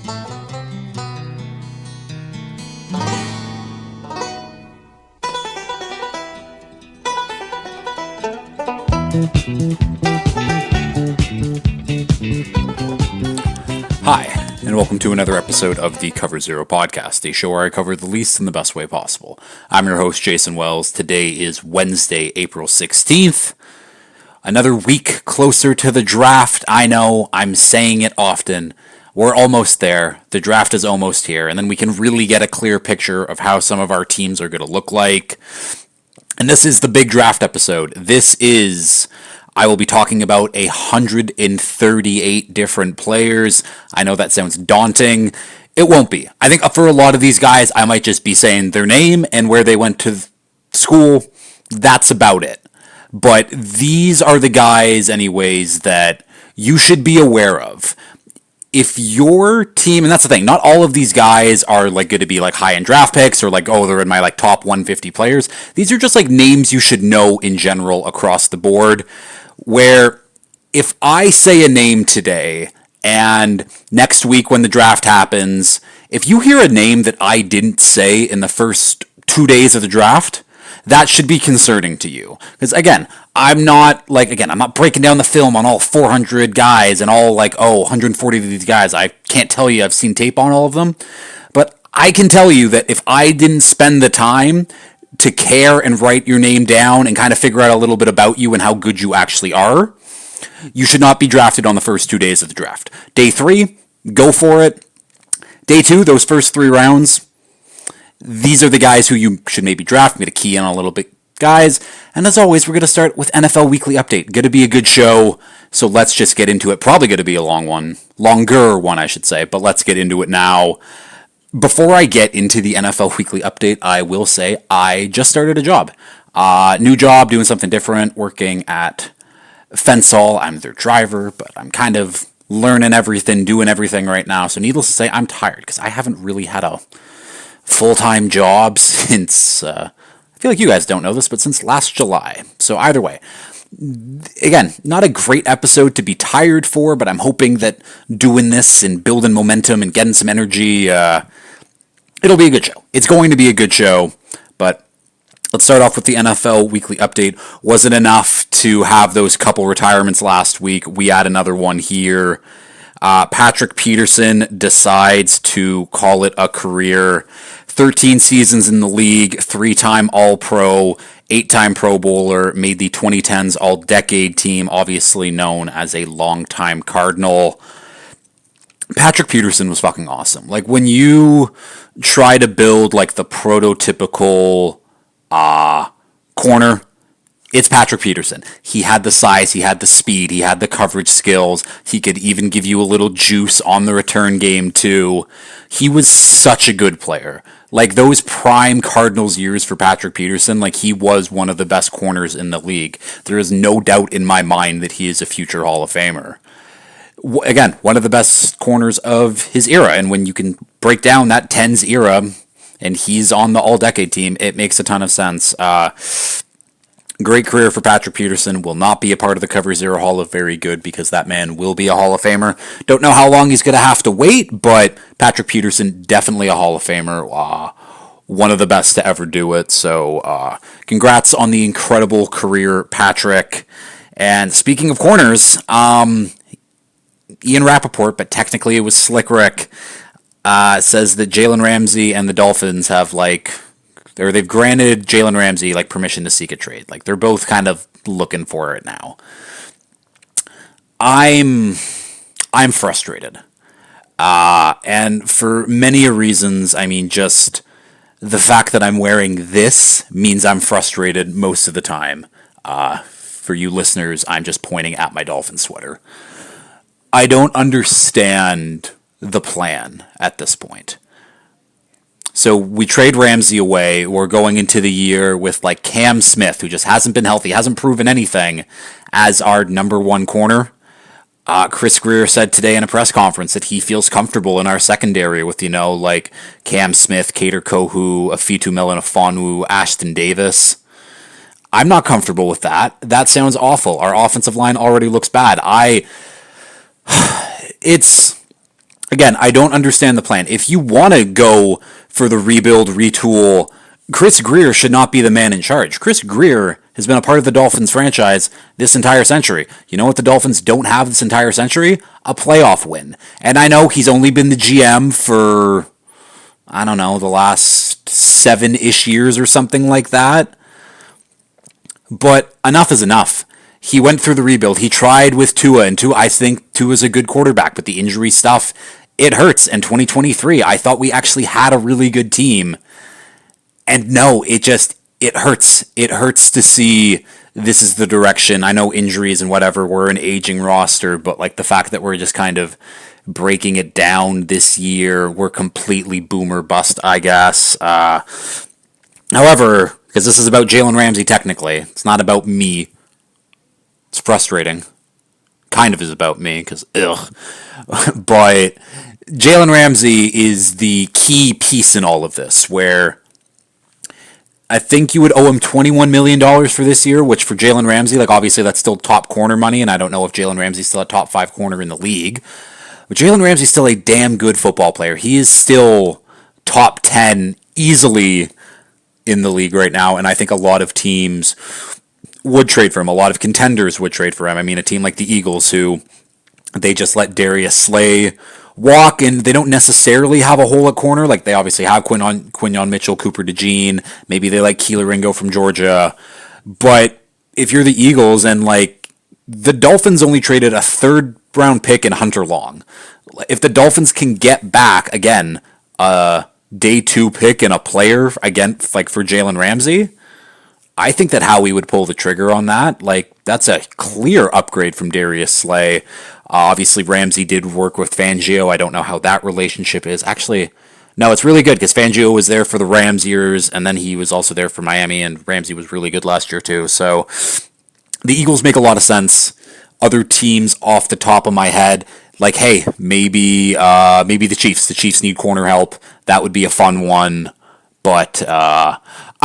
Hi, and welcome to another episode of the Cover Zero podcast, a show where I cover the least in the best way possible. I'm your host, Jason Wells. Today is Wednesday, April 16th. Another week closer to the draft. I know, I'm saying it often. We're almost there. The draft is almost here, and then we can really get a clear picture of how some of our teams are going to look like. And this is the big draft episode. I will be talking about 138 different players. I know that sounds daunting. It won't be. I think for a lot of these guys, I might just be saying their name and where they went to school. That's about it. But these are the guys, anyways, that you should be aware of. If your team, and that's the thing, not all of these guys are like going to be like high-end draft picks or like, oh, they're in my like top 150 players. These are just like names you should know in general across the board. Where if I say a name today and next week when the draft happens, if you hear a name that I didn't say in the first 2 days of the draft, that should be concerning to you. Because again, I'm not breaking down the film on all 400 guys and all 140 of these guys. I can't tell you I've seen tape on all of them. But I can tell you that if I didn't spend the time to care and write your name down and kind of figure out a little bit about you and how good you actually are, you should not be drafted on the first 2 days of the draft. Day 3, go for it. Day 2, those first 3 rounds, these are the guys who you should maybe draft. I'm going to key in a little bit, guys. And as always, we're going to start with NFL Weekly Update. Going to be a good show, so let's just get into it. Probably going to be a longer one, I should say, but let's get into it now. Before I get into the NFL Weekly Update, I will say I just started a job. New job, doing something different, working at Fensall. I'm their driver, but I'm kind of learning everything, doing everything right now. So needless to say, I'm tired because I haven't really had a full-time job since, I feel like you guys don't know this, but since last July. So either way, again, not a great episode to be tired for, but I'm hoping that doing this and building momentum and getting some energy, it'll be a good show. It's going to be a good show, but let's start off with the NFL Weekly Update. Was it enough to have those couple retirements last week? We add another one here. Patrick Peterson decides to call it a career. 13 seasons in the league, 3-time All-Pro, 8-time Pro Bowler, made the 2010s All-Decade team, obviously known as a longtime Cardinal. Patrick Peterson was fucking awesome. Like, when you try to build, like, the prototypical corner, it's Patrick Peterson. He had the size, he had the speed, he had the coverage skills. He could even give you a little juice on the return game, too. He was such a good player. Like, those prime Cardinals years for Patrick Peterson, like, he was one of the best corners in the league. There is no doubt in my mind that he is a future Hall of Famer. Again, one of the best corners of his era. And when you can break down that 10s era and he's on the All-Decade team, it makes a ton of sense. Great career for Patrick Peterson. Will not be a part of the Cover Zero Hall of Very Good because that man will be a Hall of Famer. Don't know how long he's going to have to wait, but Patrick Peterson, definitely a Hall of Famer. One of the best to ever do it. So congrats on the incredible career, Patrick. And speaking of corners, Ian Rappaport, but technically it was Slick Rick, says that Jalen Ramsey and the Dolphins have they've granted Jalen Ramsey permission to seek a trade. Like, they're both kind of looking for it now. I'm frustrated. And for many reasons. I mean, just the fact that I'm wearing this means I'm frustrated most of the time. For you listeners, I'm just pointing at my Dolphin sweater. I don't understand the plan at this point. So we trade Ramsey away. We're going into the year with Cam Smith, who just hasn't been healthy, hasn't proven anything, as our number one corner. Chris Greer said today in a press conference that he feels comfortable in our secondary with, Cam Smith, Kader Kohou, Afitu Melifonwu, Ashton Davis. I'm not comfortable with that. That sounds awful. Our offensive line already looks bad. Again, I don't understand the plan. If you want to go for the rebuild, retool, Chris Grier should not be the man in charge. Chris Grier has been a part of the Dolphins franchise this entire century. You know what the Dolphins don't have this entire century? A playoff win. And I know he's only been the GM for, I don't know, the last 7-ish years or something like that. But enough is enough. He went through the rebuild. He tried with Tua, and I think Tua's a good quarterback, but the injury stuff, it hurts. And 2023, I thought we actually had a really good team. And no, it hurts. It hurts to see this is the direction. I know injuries and whatever, we're an aging roster, but like the fact that we're just kind of breaking it down this year, we're completely boomer bust, I guess. However, because this is about Jalen Ramsey technically, it's not about me. It's frustrating. Kind of is about me, because ugh. But Jalen Ramsey is the key piece in all of this, where I think you would owe him $21 million for this year, which for Jalen Ramsey, like obviously that's still top corner money, and I don't know if Jalen Ramsey's still a top 5 corner in the league. But Jalen Ramsey's still a damn good football player. He is still top 10 easily in the league right now, and I think a lot of teams would trade for him. A lot of contenders would trade for him. I mean, a team like the Eagles, who they just let Darius Slay walk, and they don't necessarily have a hole at corner. Like, they obviously have Quinyon Mitchell, Cooper DeJean. Maybe they like Keeler Ringo from Georgia. But if you're the Eagles, and like the Dolphins only traded a 3rd-round pick in Hunter Long. If the Dolphins can get back, again, a day 2 pick and a player, again, like for Jalen Ramsey, I think that Howie would pull the trigger on that. Like, that's a clear upgrade from Darius Slay. Obviously, Ramsey did work with Fangio. I don't know how that relationship is. Actually, no, it's really good because Fangio was there for the Rams years, and then he was also there for Miami, and Ramsey was really good last year too. So the Eagles make a lot of sense. Other teams off the top of my head, like, hey, maybe the Chiefs. The Chiefs need corner help. That would be a fun one. But I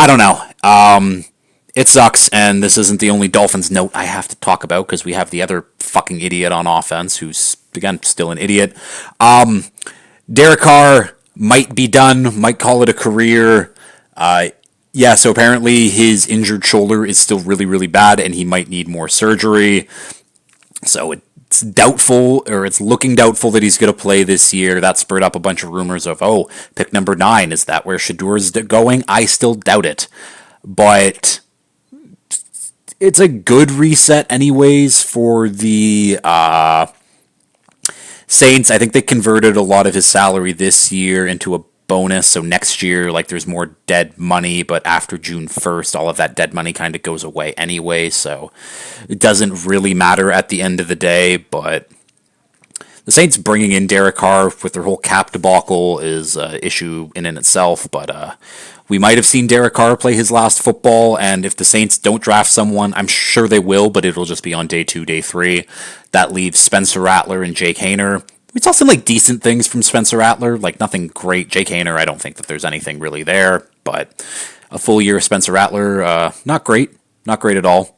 don't know. It sucks, and this isn't the only Dolphins note I have to talk about because we have the other fucking idiot on offense who's, again, still an idiot. Derek Carr might be done, might call it a career. Yeah, so apparently his injured shoulder is still really, really bad, and he might need more surgery. So it's doubtful, or it's looking doubtful that he's going to play this year. That spurred up a bunch of rumors of, oh, pick number 9, is that where Shadour's going? I still doubt it. But it's a good reset anyways for the Saints. I think they converted a lot of his salary this year into a bonus, so next year, like, there's more dead money, but after June 1st, all of that dead money kind of goes away anyway, so it doesn't really matter at the end of the day. But the Saints bringing in Derek Carr with their whole cap debacle is an issue in and itself, but we might have seen Derek Carr play his last football, and if the Saints don't draft someone, I'm sure they will, but it'll just be on day 2, day 3. That leaves Spencer Rattler and Jake Haener. We saw some like decent things from Spencer Rattler, like nothing great. Jake Haener, I don't think that there's anything really there, but a full year of Spencer Rattler, not great at all.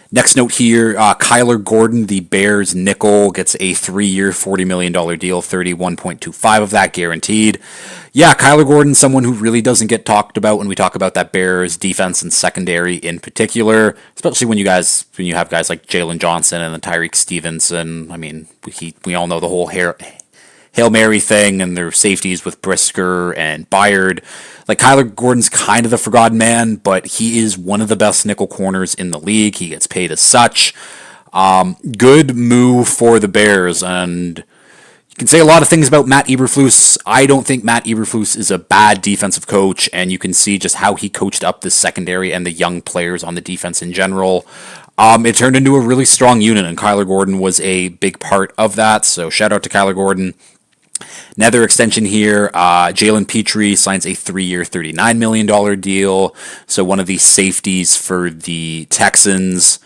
Next note here, Kyler Gordon, the Bears nickel, gets a 3-year, $40 million deal, 31.25 of that guaranteed. Yeah, Kyler Gordon, someone who really doesn't get talked about when we talk about that Bears defense and secondary in particular, especially when you have guys like Jalen Johnson and then Tyreek Stevenson. I mean, we all know the whole Hail Mary thing and their safeties with Brisker and Byard. Like, Kyler Gordon's kind of the forgotten man, but he is one of the best nickel corners in the league. He gets paid as such. Good move for the Bears, and you can say a lot of things about Matt Eberflus. I don't think Matt Eberflus is a bad defensive coach, and you can see just how he coached up the secondary and the young players on the defense in general. It turned into a really strong unit, and Kyler Gordon was a big part of that, so shout out to Kyler Gordon. Another extension here, Jalen Petrie signs a 3-year, $39 million deal. So one of the safeties for the Texans,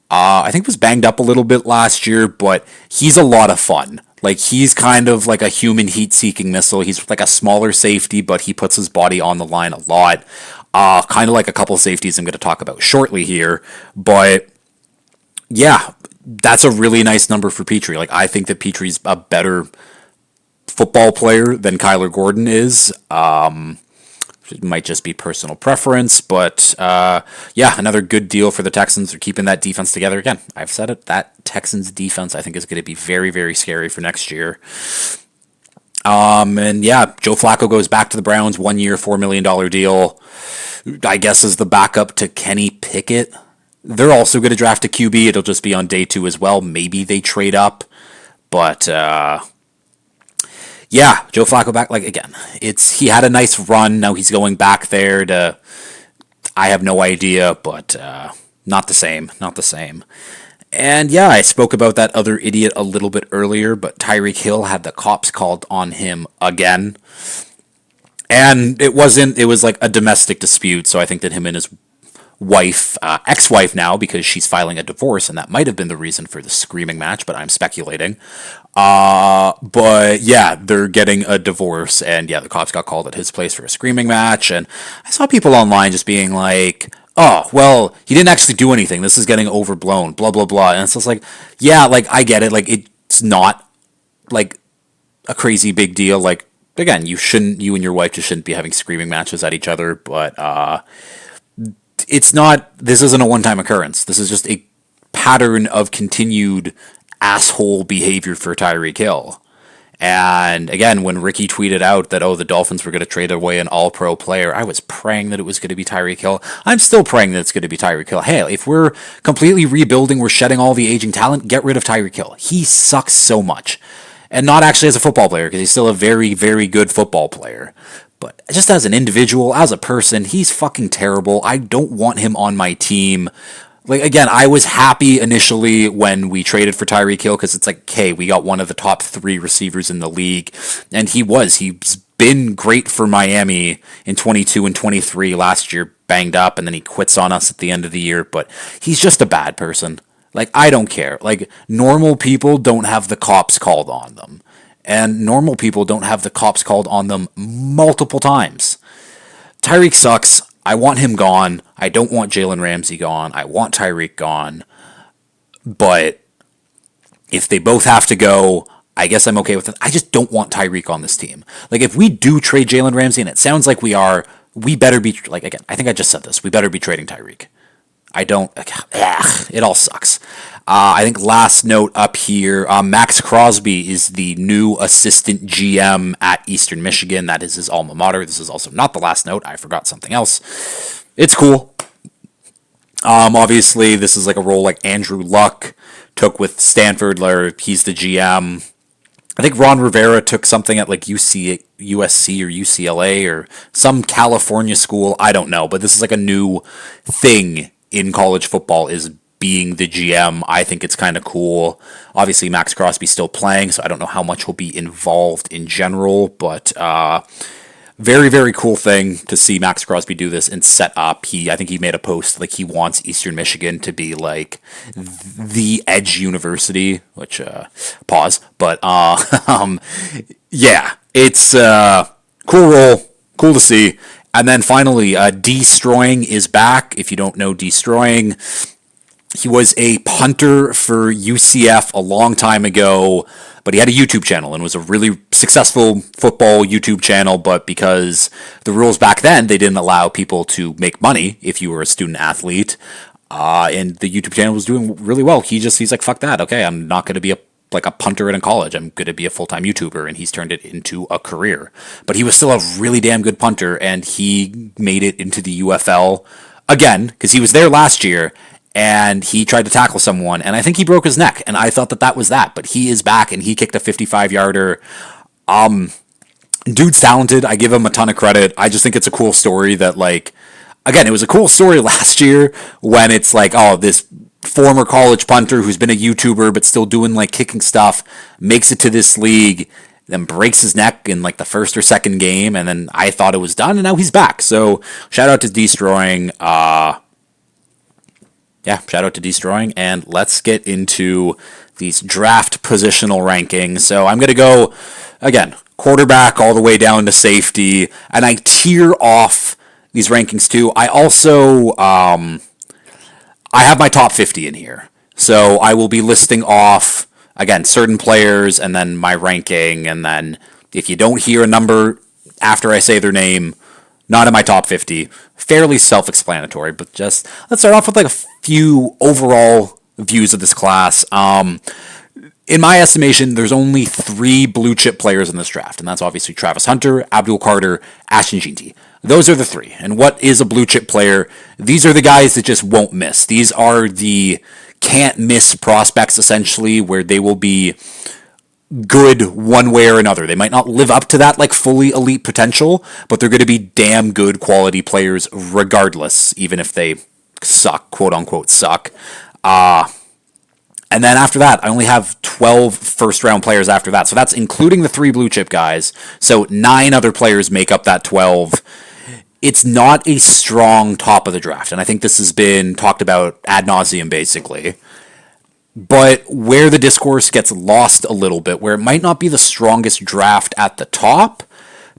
I think was banged up a little bit last year, but he's a lot of fun. Like, he's kind of like a human heat-seeking missile. He's like a smaller safety, but he puts his body on the line a lot. Kind of like a couple safeties I'm going to talk about shortly here. But yeah, that's a really nice number for Petrie. Like, I think that Petrie's a better football player than Kyler Gordon is. It might just be personal preference, but yeah, another good deal for the Texans. They're keeping that defense together. Again, I've said it, that Texans defense I think is going to be very, very scary for next year. And yeah, Joe Flacco goes back to the Browns, 1 year, $4 million deal. I guess as the backup to Kenny Pickett. They're also going to draft a QB. It'll just be on day 2 as well. Maybe they trade up, but yeah, Joe Flacco back. Like, again, he had a nice run. Now he's going back there to, I have no idea, but not the same. Not the same. And yeah, I spoke about that other idiot a little bit earlier, but Tyreek Hill had the cops called on him again. And it was like a domestic dispute, so I think that him and his wife, ex-wife now, because she's filing a divorce, and that might have been the reason for the screaming match, but I'm speculating. But yeah, they're getting a divorce, and yeah, the cops got called at his place for a screaming match, and I saw people online just being like, oh, well, he didn't actually do anything, this is getting overblown, blah, blah, blah, and it's just like, yeah, like, I get it, like, it's not, like, a crazy big deal, like, again, you and your wife just shouldn't be having screaming matches at each other, but, this isn't a one-time occurrence. This is just a pattern of continued asshole behavior for Tyreek Hill. And again, when Ricky tweeted out that, the Dolphins were going to trade away an all-pro player, I was praying that it was going to be Tyreek Hill. I'm still praying that it's going to be Tyreek Hill. Hey, if we're completely rebuilding, we're shedding all the aging talent, get rid of Tyreek Hill. He sucks so much. And not actually as a football player, because he's still a very, very good football player. But just as an individual, as a person, he's fucking terrible. I don't want him on my team. Like, again, I was happy initially when we traded for Tyreek Hill because it's like, okay, we got one of the top 3 receivers in the league. And he's been great for Miami in 22 and 23 last year, banged up, and then he quits on us at the end of the year. But he's just a bad person. Like, I don't care. Like, normal people don't have the cops called on them. And normal people don't have the cops called on them multiple times. Tyreek sucks. I want him gone. I don't want Jalen Ramsey gone. I want Tyreek gone. But if they both have to go, I guess I'm okay with it. I just don't want Tyreek on this team. Like, if we do trade Jalen Ramsey, and it sounds like we are, we better be, like, again, I think I just said this, we better be trading Tyreek. It all sucks. I think last note up here, Max Crosby is the new assistant GM at Eastern Michigan. That is his alma mater. This is also not the last note. I forgot something else. It's cool. Obviously, this is like a role like Andrew Luck took with Stanford, where he's the GM. I think Ron Rivera took something at like USC or UCLA or some California school. I don't know, but this is like a new thing in college football, is being the GM. I think it's kind of cool. Obviously, Max Crosby's still playing, so I don't know how much he'll be involved in general, but very, very cool thing to see Max Crosby do this and set up. I think he made a post like he wants Eastern Michigan to be like the edge university, which pause, but yeah, it's cool role, cool to see. And then finally, Destroying is back. If you don't know Destroying, he was a punter for UCF a long time ago, but he had a YouTube channel and was a really successful football YouTube channel. But because the rules back then, they didn't allow people to make money if you were a student athlete, and the YouTube channel was doing really well. He's like, fuck that. Okay, I'm not going to be a punter in college. I'm going to be a full-time YouTuber, and he's turned it into a career. But he was still a really damn good punter, and he made it into the UFL again, because he was there last year, and he tried to tackle someone, and I think he broke his neck, and I thought that was that, but he is back, and he kicked a 55-yarder. Dude's talented. I give him a ton of credit. I just think it's a cool story that, like, again, it was a cool story last year when it's like, oh, this former college punter who's been a YouTuber but still doing like kicking stuff makes it to this league, then breaks his neck in like the first or second game, and then I thought it was done, and now he's back. So shout out to Destroying. Shout out to Destroying, and let's get into these draft positional rankings. So I'm going to go, again, quarterback all the way down to safety, and I tier off these rankings too. I also I have my top 50 in here. So I will be listing off, again, certain players and then my ranking. And then if you don't hear a number after I say their name, not in my top 50, fairly self explanatory. But just let's start off with like a few overall views of this class. In my estimation, there's only 3 blue chip players in this draft, and that's obviously Travis Hunter, Abdul Carter, Ashton Jeanty. Those are the 3. And what is a blue chip player? These are the guys that just won't miss. These are the can't miss prospects, essentially, where they will be good one way or another. They might not live up to that like fully elite potential, but they're going to be damn good quality players regardless, even if they suck, quote unquote suck. And then after that, I only have 12 first round players after that. So that's including the 3 blue chip guys. So 9 other players make up that 12. It's not a strong top of the draft. And I think this has been talked about ad nauseum, basically. But where the discourse gets lost a little bit, where it might not be the strongest draft at the top,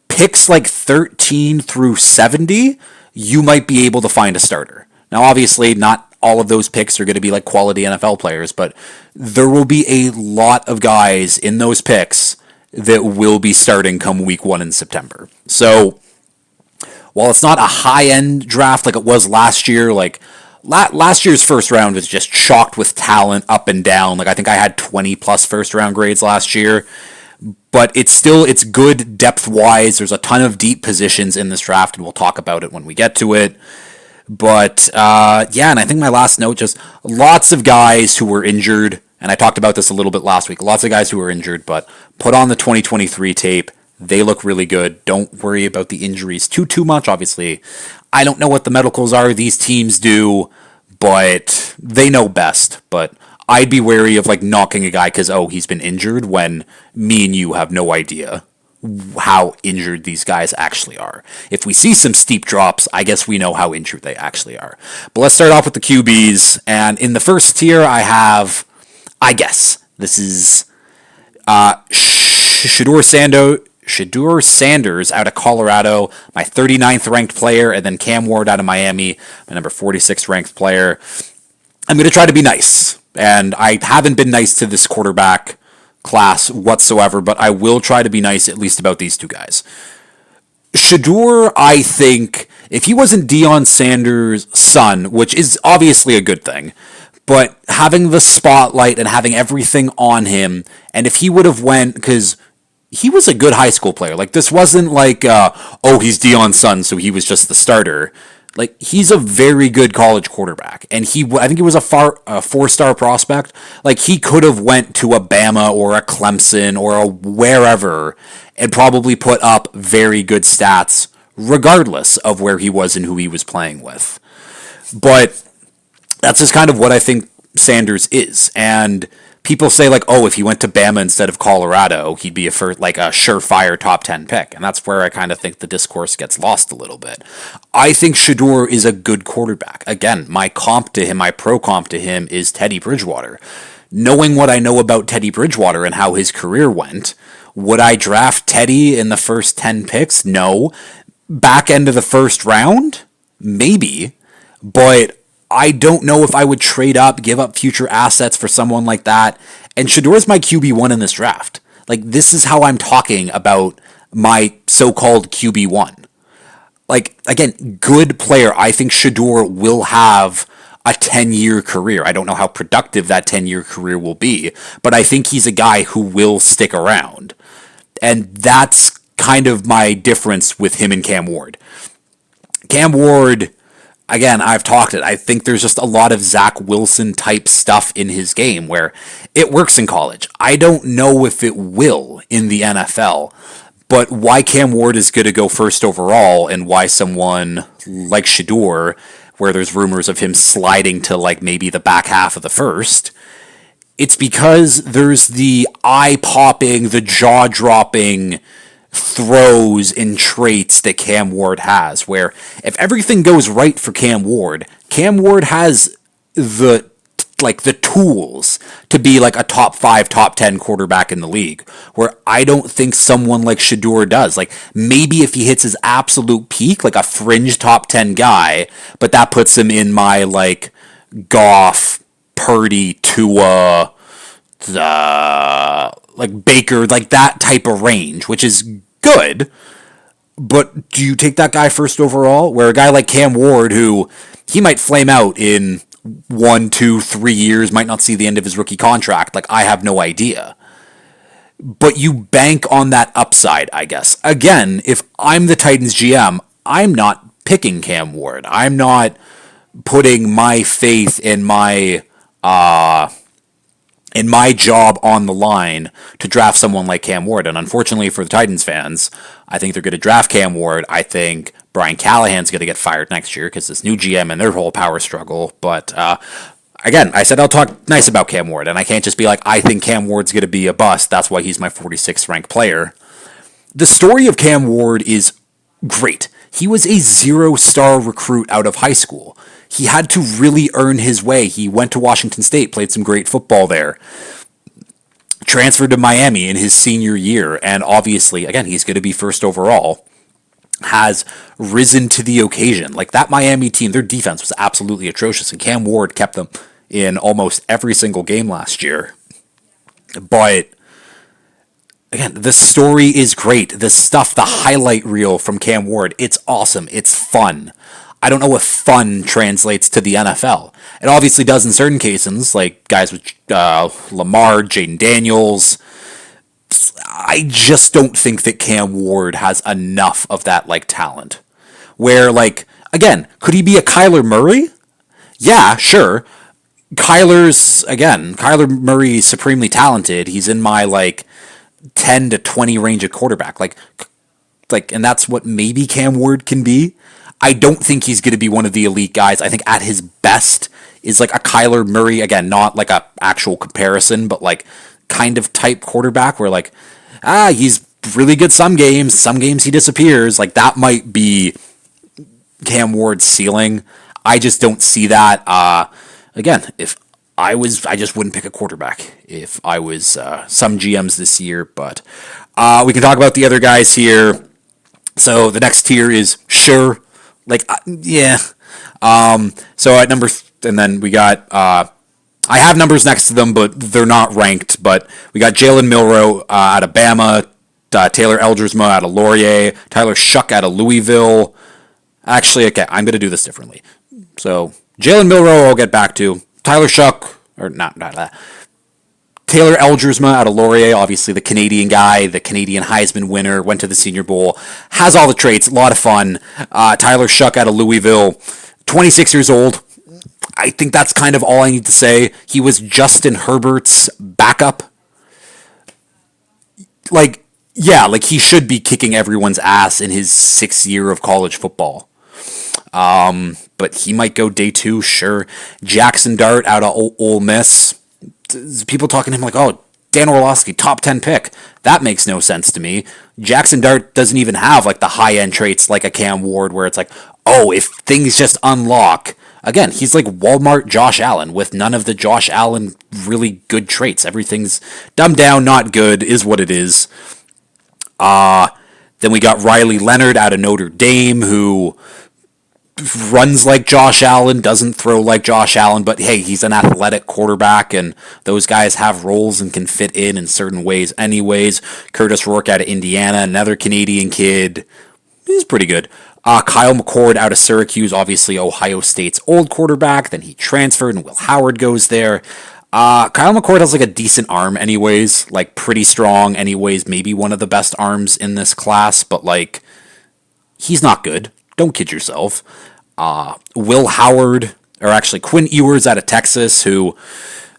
picks like 13 through 70, you might be able to find a starter. Now, obviously, not all of those picks are going to be like quality NFL players, but there will be a lot of guys in those picks that will be starting come week 1 in September. So while it's not a high-end draft like it was last year, like last year's first round was just chocked with talent up and down. Like I think I had 20 plus first round grades last year, but it's good depth-wise. There's a ton of deep positions in this draft, and we'll talk about it when we get to it. But yeah, and I think my last note, just lots of guys who were injured, and I talked about this a little bit last week, lots of guys who were injured, but put on the 2023 tape. They look really good. Don't worry about the injuries too much. Obviously, I don't know what the medicals are. These teams do, but they know best. But I'd be wary of like knocking a guy because, oh, he's been injured, when me and you have no idea how injured these guys actually are. If we see some steep drops, I guess we know how injured they actually are. But let's start off with the QBs. And in the first tier, I have, I guess, this is Shedeur Sanders out of Colorado, my 39th ranked player, and then Cam Ward out of Miami, my number 46 ranked player. I'm going to try to be nice, and I haven't been nice to this quarterback class whatsoever, but I will try to be nice at least about these 2 guys. Shedeur, I think, if he wasn't Deion Sanders' son, which is obviously a good thing, but having the spotlight and having everything on him, and if he would have went, because he was a good high school player. Like, this wasn't like, oh, he's Deion's son, so he was just the starter. Like, he's a very good college quarterback, and I think he was a 4-star prospect. Like, he could have went to a Bama or a Clemson or a wherever and probably put up very good stats, regardless of where he was and who he was playing with. But that's just kind of what I think Sanders is, and people say like, oh, if he went to Bama instead of Colorado, he'd be a surefire top 10 pick. And that's where I kind of think the discourse gets lost a little bit. I think Shedeur is a good quarterback. Again, my pro comp to him is Teddy Bridgewater. Knowing what I know about Teddy Bridgewater and how his career went, would I draft Teddy in the first 10 picks? No. Back end of the first round? Maybe. But I don't know if I would trade up, give up future assets for someone like that. And Shedeur's my QB1 in this draft. Like, this is how I'm talking about my so-called QB1. Like, again, good player. I think Shedeur will have a 10-year career. I don't know how productive that 10-year career will be, but I think he's a guy who will stick around. And that's kind of my difference with him and Cam Ward. Cam Ward, again, I've talked it. I think there's just a lot of Zach Wilson type stuff in his game where it works in college. I don't know if it will in the NFL, but why Cam Ward is going to go first overall and why someone like Shedeur, where there's rumors of him sliding to like maybe the back half of the first, it's because there's the eye-popping, the jaw-dropping throws and traits that Cam Ward has, where if everything goes right for Cam Ward has the tools to be like a top 5, top 10 quarterback in the league, where I don't think someone like Shedeur does. Like, maybe if he hits his absolute peak, like a fringe top 10 guy, but that puts him in my like Goff, Purdy, Tua, like Baker, like that type of range, which is good. But do you take that guy first overall? Where a guy like Cam Ward, who he might flame out in 1, 2, 3 years, might not see the end of his rookie contract. Like, I have no idea. But you bank on that upside, I guess. Again, if I'm the Titans GM, I'm not picking Cam Ward. I'm not putting my faith in my job on the line to draft someone like Cam Ward. And unfortunately for the Titans fans, I think they're going to draft Cam Ward. I think Brian Callahan's going to get fired next year because this new GM and their whole power struggle. But again, I said I'll talk nice about Cam Ward, and I can't just be like, I think Cam Ward's going to be a bust. That's why he's my 46th ranked player. The story of Cam Ward is great. He was a 0-star recruit out of high school. He had to really earn his way. He went to Washington State, played some great football there, transferred to Miami in his senior year, and obviously, again, he's going to be first overall, has risen to the occasion. Like, that Miami team, their defense was absolutely atrocious, and Cam Ward kept them in almost every single game last year. But again, the story is great. The stuff, the highlight reel from Cam Ward, it's awesome. It's fun. I don't know if fun translates to the NFL. It obviously does in certain cases, like guys with Lamar, Jaden Daniels. I just don't think that Cam Ward has enough of that like talent. Where, like, again, could he be a Kyler Murray? Yeah, sure. Kyler Murray is supremely talented. He's in my like 10 to 20 range of quarterback. Like, and that's what maybe Cam Ward can be. I don't think he's going to be one of the elite guys. I think at his best is like a Kyler Murray, again, not like a actual comparison, but like kind of type quarterback where like, he's really good some games he disappears. Like, that might be Cam Ward's ceiling. I just don't see that. Again, if I just wouldn't pick a quarterback if I was some GMs this year, but we can talk about the other guys here. So the next tier is sure. Like, yeah. So at and then we got, I have numbers next to them, but they're not ranked. But we got Jalen Milroe out of Bama, Taylor Elgersma out of Laurier, Tyler Shuck out of Louisville. Actually, okay, I'm going to do this differently. So Jalen Milroe, I'll get back to. Tyler Shuck, or not that. Taylor Elgersma out of Laurier, obviously the Canadian guy, the Canadian Heisman winner, went to the Senior Bowl, has all the traits, a lot of fun. Tyler Shuck out of Louisville, 26 years old. I think that's kind of all I need to say. He was Justin Herbert's backup. Like, yeah, like he should be kicking everyone's ass in his 6th year of college football. But he might go day 2, sure. Jackson Dart out of Ole Miss. People talking to him like, oh, Dan Orlovsky, top 10 pick. That makes no sense to me. Jackson Dart doesn't even have like the high-end traits like a Cam Ward where it's like, oh, if things just unlock. Again, he's like Walmart Josh Allen with none of the Josh Allen really good traits. Everything's dumbed down, not good, is what it is. Then we got Riley Leonard out of Notre Dame who runs like Josh Allen, doesn't throw like Josh Allen, but hey, he's an athletic quarterback, and those guys have roles and can fit in certain ways anyways. Curtis Rourke out of Indiana, another Canadian kid. He's pretty good. Kyle McCord out of Syracuse, obviously Ohio State's old quarterback. Then he transferred, and Will Howard goes there. Kyle McCord has like a decent arm anyways, like pretty strong anyways, maybe one of the best arms in this class, but like, he's not good. Don't kid yourself. Will Howard, or actually Quinn Ewers out of Texas, who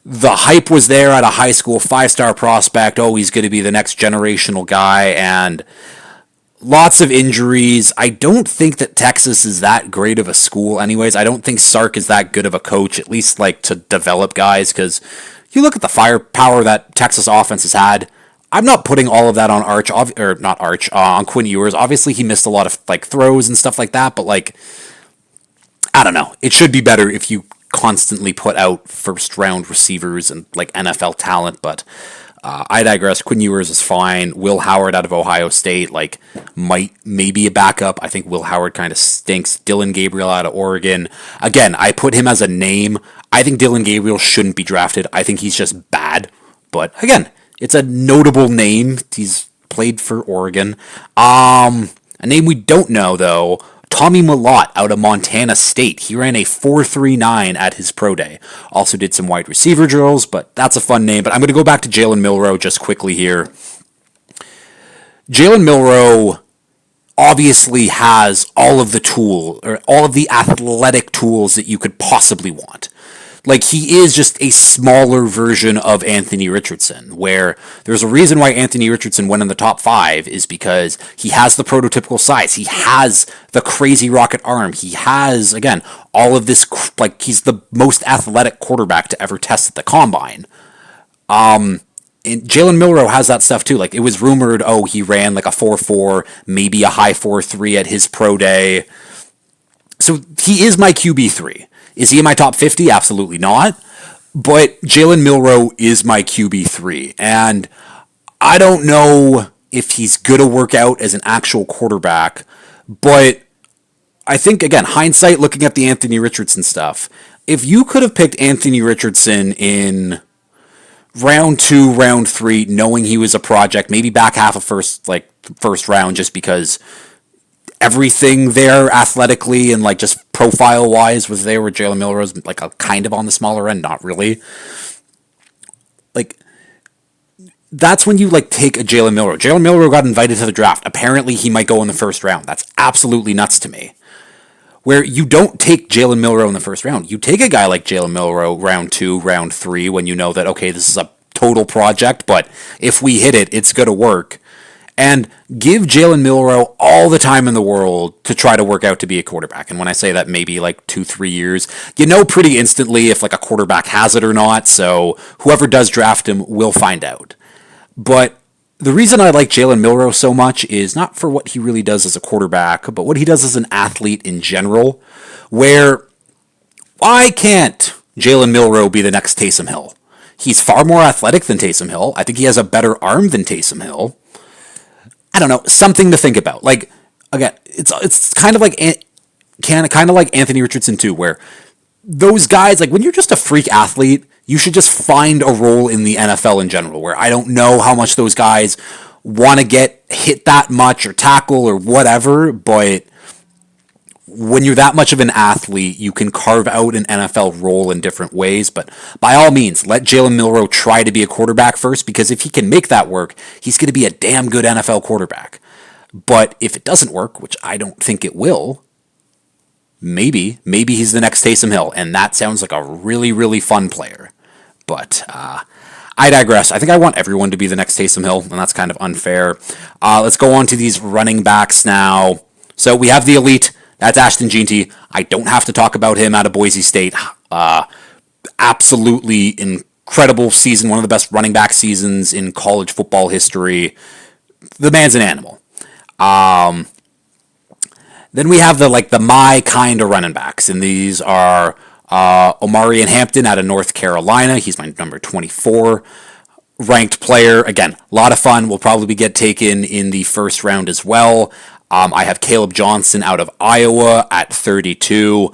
the hype was there at a high school 5-star prospect. Oh, he's going to be the next generational guy, and lots of injuries. I don't think that Texas is that great of a school anyways. I don't think Sark is that good of a coach, at least like to develop guys, because you look at the firepower that Texas offense has had. I'm not putting all of that on on Quinn Ewers. Obviously, he missed a lot of like throws and stuff like that, but like, I don't know. It should be better if you constantly put out first-round receivers and like NFL talent, but I digress. Quinn Ewers is fine. Will Howard out of Ohio State, like, maybe a backup. I think Will Howard kind of stinks. Dylan Gabriel out of Oregon. Again, I put him as a name. I think Dylan Gabriel shouldn't be drafted. I think he's just bad. But again, it's a notable name. He's played for Oregon. A name we don't know, though, Tommy Mellott out of Montana State. He ran a 4.39 at his pro day. Also did some wide receiver drills, but that's a fun name. But I'm going to go back to Jalen Milroe just quickly here. Jalen Milroe obviously has all of the athletic tools that you could possibly want. Like, he is just a smaller version of Anthony Richardson, where there's a reason why Anthony Richardson went in the top 5 is because he has the prototypical size. He has the crazy rocket arm. He has, again, all of this, like, he's the most athletic quarterback to ever test at the combine. And Jalen Milroe has that stuff too. Like, it was rumored, he ran like a 4.4, maybe a high 4.3 at his pro day. So he is my QB3. Is he in my top 50? Absolutely not. But Jalen Milroe is my QB3. And I don't know if he's going to work out as an actual quarterback. But I think, again, hindsight, looking at the Anthony Richardson stuff, if you could have picked Anthony Richardson in round 2, round 3, knowing he was a project, maybe back half of first round, just because everything there athletically and like just profile wise was there, where Jalen Milroe's like a kind of on the smaller end, not really. Like, that's when you like take a Jalen Milroe. Jalen Milroe got invited to the draft. Apparently he might go in the first round. That's absolutely nuts to me. Where you don't take Jalen Milroe in the first round. You take a guy like Jalen Milroe round 2, round 3, when you know that, okay, this is a total project, but if we hit it, it's going to work. And give Jalen Milroe all the time in the world to try to work out to be a quarterback. And when I say that, maybe like 2-3 years, you know pretty instantly if like a quarterback has it or not. So whoever does draft him will find out. But the reason I like Jalen Milroe so much is not for what he really does as a quarterback, but what he does as an athlete in general, where why can't Jalen Milroe be the next Taysom Hill? He's far more athletic than Taysom Hill. I think he has a better arm than Taysom Hill. I don't know, something to think about. Like, again, it's kind of like Anthony Richardson too, where those guys, like, when you're just a freak athlete, you should just find a role in the NFL in general, where I don't know how much those guys want to get hit that much or tackle or whatever, but when you're that much of an athlete, you can carve out an NFL role in different ways. But by all means, let Jalen Milroe try to be a quarterback first, because if he can make that work, he's going to be a damn good NFL quarterback. But if it doesn't work, which I don't think it will, maybe he's the next Taysom Hill, and that sounds like a really, really fun player. But I digress. I think I want everyone to be the next Taysom Hill, and that's kind of unfair. Let's go on to these running backs now. So we have the elite. That's Ashton Jeanty. I don't have to talk about him out of Boise State. Absolutely incredible season. One of the best running back seasons in college football history. The man's an animal. Then we have the my kind of running backs. And these are Omarion Hampton out of North Carolina. He's my number 24 ranked player. Again, a lot of fun. Will probably get taken in the first round as well. I have Caleb Johnson out of Iowa at 32.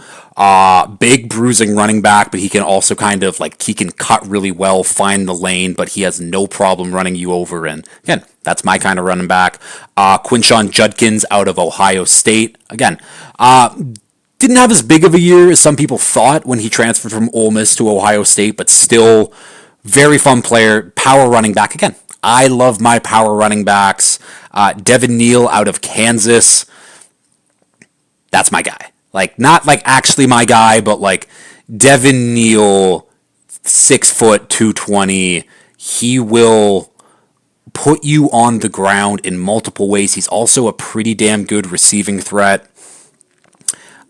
Big bruising running back, but he can also kind of he can cut really well, find the lane, but he has no problem running you over. And again, that's my kind of running back. Quinshon Judkins out of Ohio State. Again, didn't have as big of a year as some people thought when he transferred from Ole Miss to Ohio State, but still very fun player, power running back. Again, I love my power running backs. Devin Neal out of Kansas. That's my guy. Not actually my guy, but Devin Neal, 6 foot, 220. He will put you on the ground in multiple ways. He's also a pretty damn good receiving threat.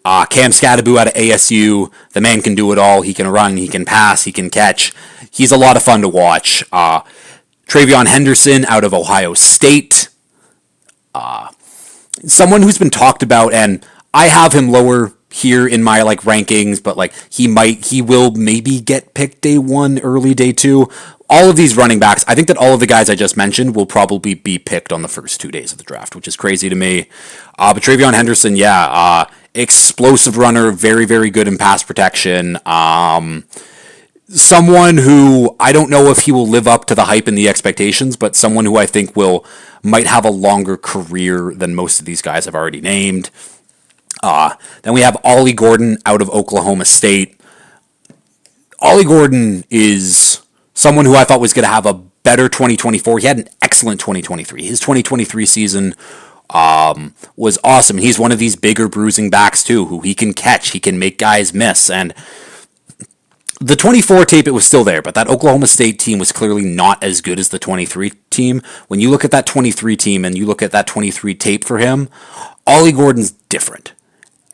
Cam Scattaboo out of ASU. The man can do it all. He can run, he can pass, he can catch. He's a lot of fun to watch. Travion Henderson out of Ohio State. Someone who's been talked about, and I have him lower here in my like rankings, but like he will maybe get picked day 1, early day 2. All of these running backs, I think that all of the guys I just mentioned will probably be picked on the first 2 days of the draft, which is crazy to me. But TreVeyon Henderson, explosive runner, very, very good in pass protection. Someone who I don't know if he will live up to the hype and the expectations, but someone who I think might have a longer career than most of these guys I've already named. Then we have Ollie Gordon out of Oklahoma State. Ollie Gordon is someone who I thought was going to have a better 2024. He had an excellent 2023. His 2023 season was awesome. He's one of these bigger bruising backs too, who he can catch. He can make guys miss. And the 24 tape, it was still there, but that Oklahoma State team was clearly not as good as the 23 team. When you look at that 23 team and you look at that 23 tape for him, Ollie Gordon's different.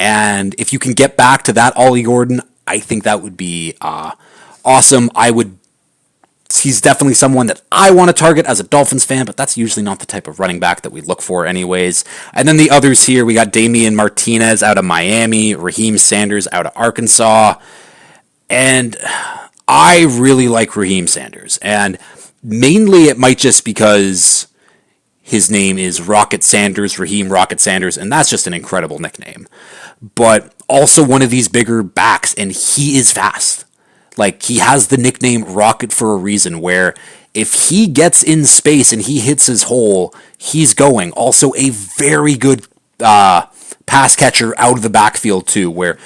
And if you can get back to that Ollie Gordon, I think that would be awesome. He's definitely someone that I want to target as a Dolphins fan, but that's usually not the type of running back that we look for anyways. And then the others here, we got Damian Martinez out of Miami, Raheem Sanders out of Arkansas. And I really like Raheem Sanders. And mainly it might just because his name is Rocket Sanders, Raheem Rocket Sanders, and that's just an incredible nickname. But also one of these bigger backs, and he is fast. Like, he has the nickname Rocket for a reason, where if he gets in space and he hits his hole, he's going. Also a very good pass catcher out of the backfield too, where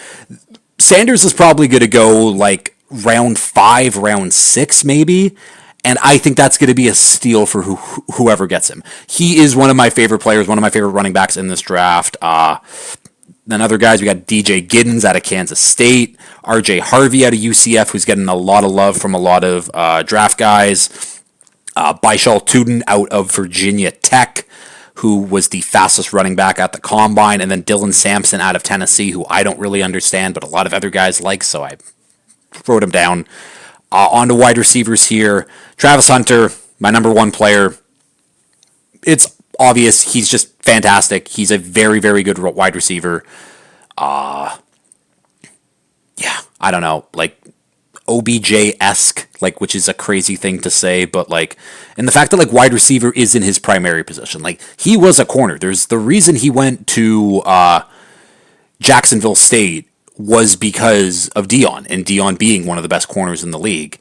Sanders is probably going to go like round 5, round 6 maybe, and I think that's going to be a steal for whoever gets him. He is one of my favorite players, one of my favorite running backs in this draft. Then other guys, we got DJ Giddens out of Kansas State, RJ Harvey out of UCF, who's getting a lot of love from a lot of draft guys. Baishal Tuden out of Virginia Tech, who was the fastest running back at the combine, and then Dylan Sampson out of Tennessee, who I don't really understand, but a lot of other guys like, so I wrote him down. On to wide receivers here. Travis Hunter, my number 1 player. It's obvious. He's just fantastic. He's a very, very good wide receiver. I don't know, like OBJ-esque, like, which is a crazy thing to say, but like, and the fact that like wide receiver isn't his primary position. Like, he was a corner. There's the reason he went to Jacksonville State was because of Deion, and Deion being one of the best corners in the league.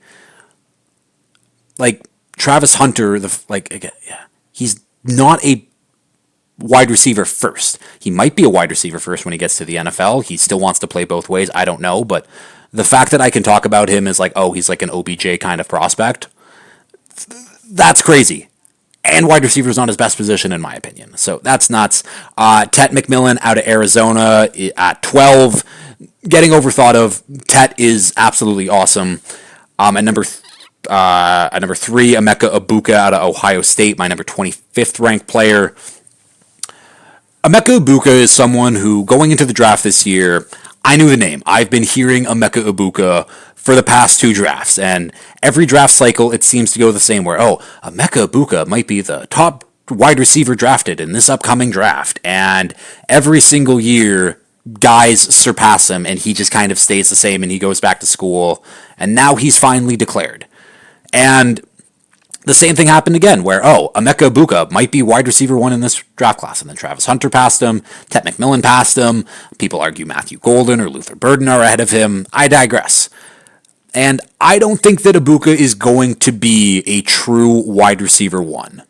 Like, Travis Hunter, he's not a wide receiver first. He might be a wide receiver first when he gets to the NFL. He still wants to play both ways. I don't know, but the fact that I can talk about him as like, oh, he's like an OBJ kind of prospect, that's crazy. And wide receiver is not his best position, in my opinion. So that's nuts. Tet McMillan out of Arizona at 12. Getting overthought of. Tet is absolutely awesome. At number 3, Emeka Ibuka out of Ohio State, my number 25th ranked player. Emeka Ibuka is someone who, going into the draft this year, I knew the name. I've been hearing Emeka Ibuka for the past 2 drafts, and every draft cycle it seems to go the same, where, Emeka Ibuka might be the top wide receiver drafted in this upcoming draft, and every single year guys surpass him, and he just kind of stays the same, and he goes back to school, and now he's finally declared. And the same thing happened again, where, Emeka Ibuka might be wide receiver 1 in this draft class, and then Travis Hunter passed him, Tet McMillan passed him, people argue Matthew Golden or Luther Burden are ahead of him. I digress. And I don't think that Ibuka is going to be a true wide receiver 1.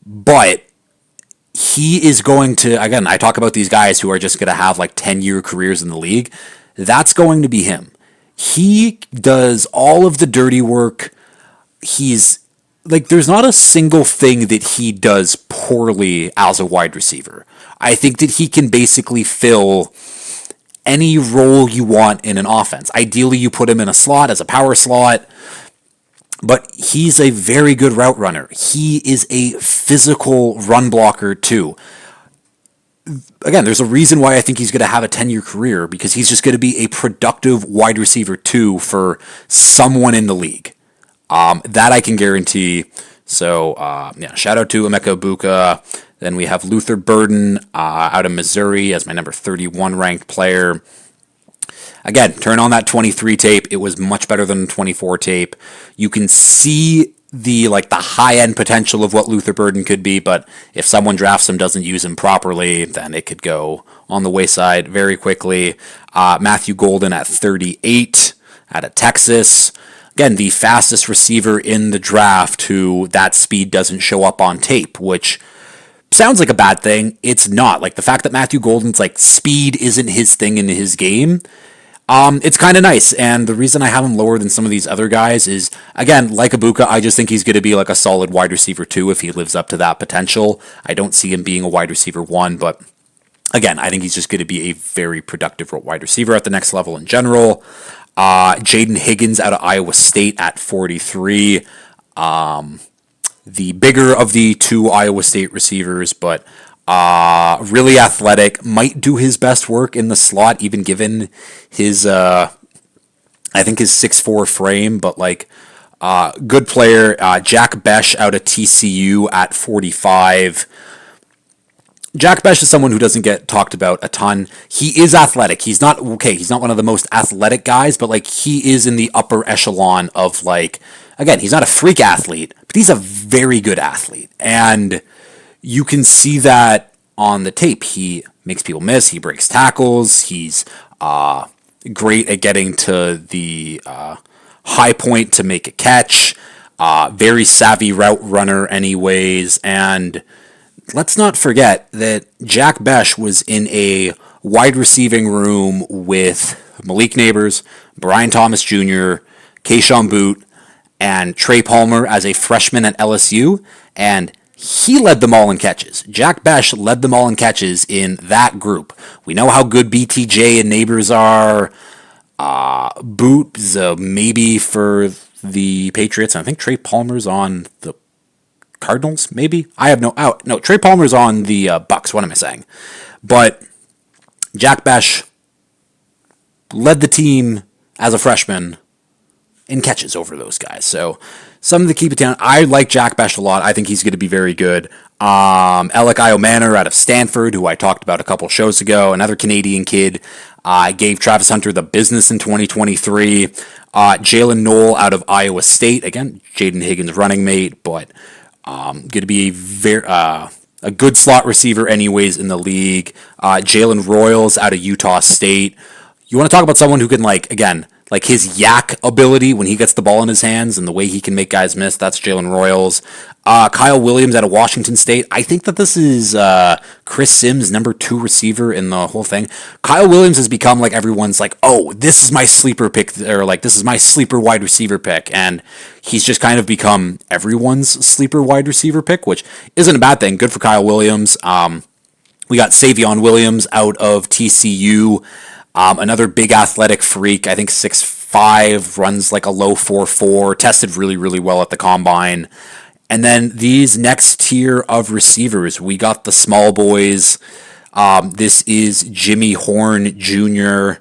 But he is going to, again, I talk about these guys who are just going to have like 10-year careers in the league. That's going to be him. He does all of the dirty work. He's like, there's not a single thing that he does poorly as a wide receiver. I think that he can basically fill any role you want in an offense. Ideally, you put him in a slot as a power slot, but he's a very good route runner. He is a physical run blocker too. Again, there's a reason why I think he's going to have a 10-year career, because he's just going to be a productive wide receiver 2 for someone in the league. That I can guarantee. So, shout out to Emeka Ibuka. Then we have Luther Burden out of Missouri as my number 31 ranked player. Again, turn on that 23 tape. It was much better than the 24 tape. You can see the high-end potential of what Luther Burden could be, but if someone drafts him, doesn't use him properly, then it could go on the wayside very quickly. Matthew Golden at 38 out of Texas. Again, the fastest receiver in the draft who that speed doesn't show up on tape, which sounds like a bad thing. It's not. Like, the fact that Matthew Golden's speed isn't his thing in his game, it's kind of nice. And the reason I have him lower than some of these other guys is, again, like Ibuka, I just think he's going to be a solid wide receiver 2 if he lives up to that potential. I don't see him being a wide receiver 1, but again, I think he's just going to be a very productive wide receiver at the next level in general. Jaden Higgins out of Iowa State at 43. The bigger of the 2 Iowa State receivers, but really athletic, might do his best work in the slot, even given his, I think his 6'4" frame, but good player. Jack Besh out of TCU at 45. Jack Besh is someone who doesn't get talked about a ton. He is athletic. He's not one of the most athletic guys, but he is in the upper echelon of again, he's not a freak athlete, but he's a very good athlete. And you can see that on the tape. He makes people miss. He breaks tackles. He's great at getting to the high point to make a catch. Very savvy route runner anyways. And let's not forget that Jack Besh was in a wide receiving room with Malik Nabers, Brian Thomas Jr., Keyshawn Boot, and Trey Palmer as a freshman at LSU, and he led them all in catches. Jack Besh led them all in catches in that group. We know how good BTJ and Nabers are. Boot is maybe for the Patriots. I think Trey Palmer's on the Cardinals, maybe? I have no, Trey Palmer's on the Bucks. What am I saying? But Jack Besh led the team as a freshman in catches over those guys. So something to keep it down. I like Jack Besh a lot. I think he's going to be very good. Alec Iomanner out of Stanford, who I talked about a couple shows ago, another Canadian kid, gave Travis Hunter the business in 2023. Jalen Knoll out of Iowa State, again, Jaden Higgins' running mate, but going to be a good slot receiver anyways in the league. Jalen Royals out of Utah State. You want to talk about someone who can, again, his yak ability when he gets the ball in his hands and the way he can make guys miss, that's Jalen Royals. Kyle Williams out of Washington State. I think that this is Chris Sims' number 2 receiver in the whole thing. Kyle Williams has become everyone's oh, this is my sleeper pick, or this is my sleeper wide receiver pick, and he's just kind of become everyone's sleeper wide receiver pick, which isn't a bad thing. Good for Kyle Williams. We got Savion Williams out of TCU. Another big athletic freak, I think 6'5", runs a low 4.4, tested really, really well at the combine. And then these next tier of receivers, we got the small boys. This is Jimmy Horn Jr.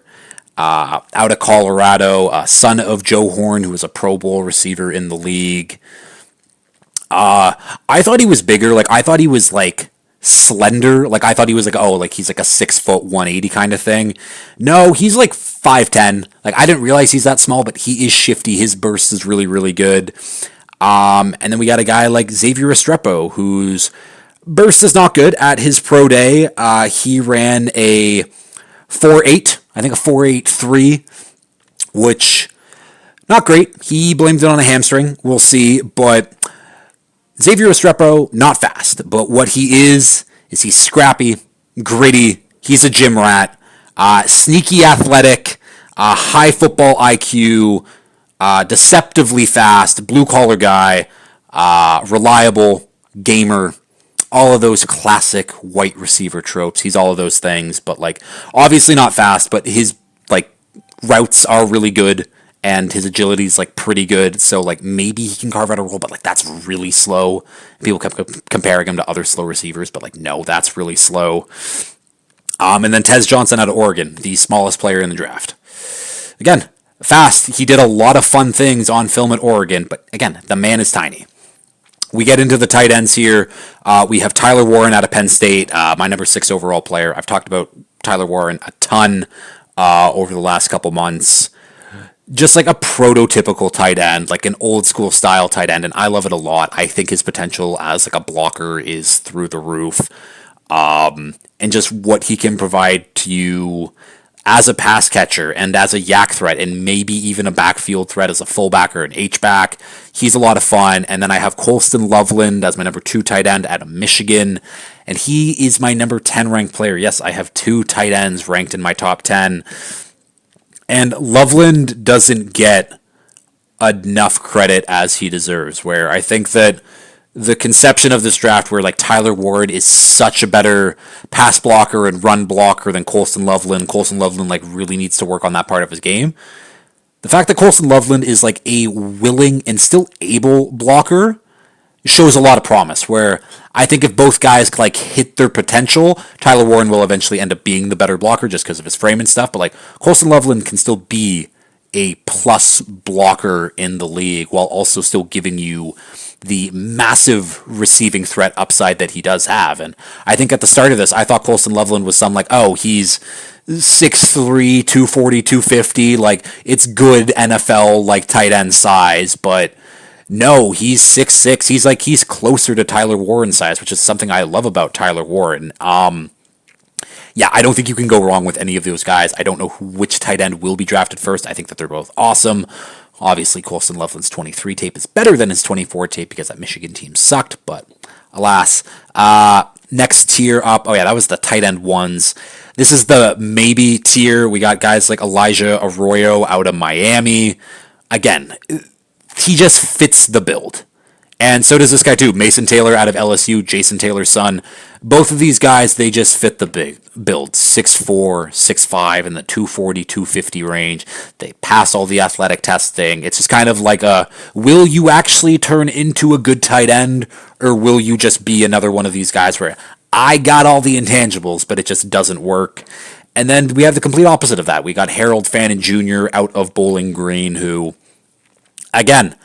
Out of Colorado, son of Joe Horn, who was a Pro Bowl receiver in the league. I thought he was bigger. I thought he was slender. I thought he was he's a 6 foot 180 kind of thing. No, he's 5'10". I didn't realize he's that small, but he is shifty. His burst is really, really good. And then we got a guy like Xavier Restrepo, whose burst is not good. At his pro day, he ran a 4.8, I think a 4.83, which not great. He blamed it on a hamstring. We'll see, but Xavier Restrepo, not fast, but what he is he's scrappy, gritty, he's a gym rat, sneaky athletic, high football IQ, deceptively fast, blue-collar guy, reliable, gamer, all of those classic white receiver tropes. He's all of those things, but obviously not fast, but his routes are really good. And his agility is pretty good, so maybe he can carve out a role, but that's really slow. People kept comparing him to other slow receivers, but no, that's really slow. And then Tez Johnson out of Oregon, the smallest player in the draft. Again, fast. He did a lot of fun things on film at Oregon, but again, the man is tiny. We get into the tight ends here. We have Tyler Warren out of Penn State, my number 6 overall player. I've talked about Tyler Warren a ton over the last couple months. Just like a prototypical tight end, like an old school style tight end, and I love it a lot. I think his potential as like a blocker is through the roof, and just what he can provide to you as a pass catcher and as a yak threat, and maybe even a backfield threat as a fullback or an H-back. He's a lot of fun. And then I have Colston Loveland as my number 2 tight end out of Michigan, and he is my number 10 ranked player. Yes, I have 2 tight ends ranked in my top 10. And Loveland doesn't get enough credit as he deserves, where I think that the conception of this draft where like Tyler Ward is such a better pass blocker and run blocker than Colston Loveland. Colston Loveland like really needs to work on that part of his game. The fact that Colston Loveland is like a willing and still able blocker shows a lot of promise, where I think if both guys like hit their potential, Tyler Warren will eventually end up being the better blocker just because of his frame and stuff. But like Colston Loveland can still be a plus blocker in the league while also still giving you the massive receiving threat upside that he does have. And I think at the start of this, I thought Colston Loveland was some like, oh, he's 6'3", 240, 250, like it's good NFL like tight end size, but no, he's 6'6". He's closer to Tyler Warren size, which is something I love about Tyler Warren. Yeah, I don't think you can go wrong with any of those guys. I don't know which tight end will be drafted first. I think that they're both awesome. Obviously, Colston Loveland's 23 tape is better than his 24 tape because that Michigan team sucked, but alas. Next tier up, oh yeah, that was the tight end ones. This is the maybe tier. We got guys like Elijah Arroyo out of Miami. Again, he just fits the build. And so does this guy too, Mason Taylor out of LSU, Jason Taylor's son. Both of these guys, they just fit the big build, 6'4", 6'5", in the 240, 250 range. They pass all the athletic testing. It's just kind of like will you actually turn into a good tight end, or will you just be another one of these guys where I got all the intangibles, but it just doesn't work? And then we have the complete opposite of that. We got Harold Fannin Jr. out of Bowling Green, who, again,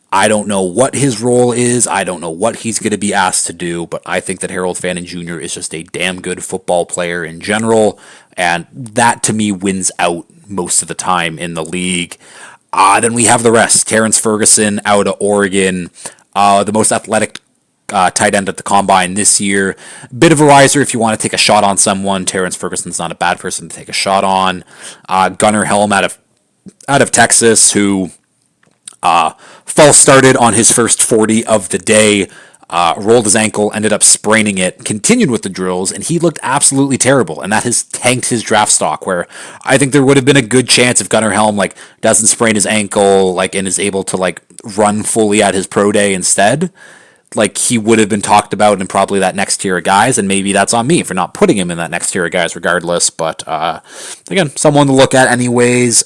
I don't know what his role is. I don't know what he's going to be asked to do, but I think that Harold Fannin Jr. is just a damn good football player in general, and that to me wins out most of the time in the league. Then we have the rest. Terrence Ferguson out of Oregon, the most athletic tight end at the combine this year. Bit of a riser if you want to take a shot on someone. Terrence Ferguson's not a bad person to take a shot on. Gunnar Helm out of Texas, who false started on his first 40 of the day, rolled his ankle, ended up spraining it, continued with the drills, and he looked absolutely terrible. And that has tanked his draft stock, where I think there would have been a good chance if Gunnar Helm doesn't sprain his ankle and is able to run fully at his pro day instead. He would have been talked about in probably that next tier of guys, and maybe that's on me for not putting him in that next tier of guys regardless. But again, someone to look at anyways.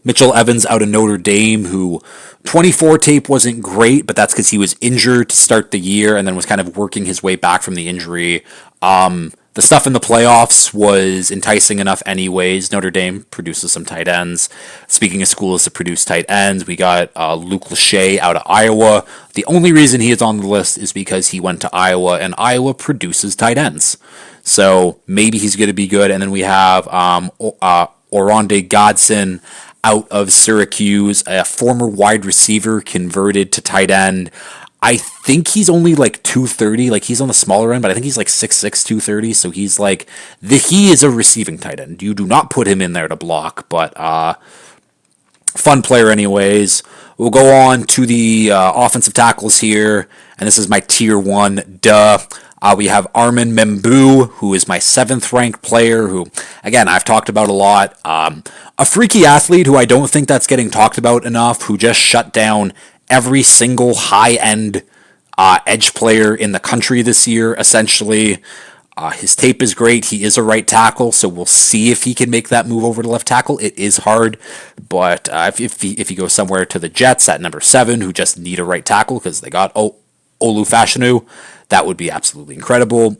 Mitchell Evans out of Notre Dame, who 24 tape wasn't great, but that's because he was injured to start the year and then was kind of working his way back from the injury. The stuff in the playoffs was enticing enough anyways. Notre Dame produces some tight ends. Speaking of schools that produce tight ends, we got Luke Lachey out of Iowa. The only reason he is on the list is because he went to Iowa, and Iowa produces tight ends. So maybe he's going to be good. And then we have Oronde Godson out of Syracuse, a former wide receiver converted to tight end. I think he's only 230, he's on the smaller end, but I think he's 6'6", 230, so he's he is a receiving tight end. You do not put him in there to block, but fun player anyways. We'll go on to the offensive tackles here, and this is my tier 1, we have Armin Membu, who is my 7th ranked player, who, again, I've talked about a lot. A freaky athlete who I don't think that's getting talked about enough, who just shut down every single high-end edge player in the country this year, essentially. His tape is great. He is a right tackle, so we'll see if he can make that move over to left tackle. It is hard, but if he goes somewhere to the Jets at number 7, who just need a right tackle because they got Olu Fashanu, that would be absolutely incredible.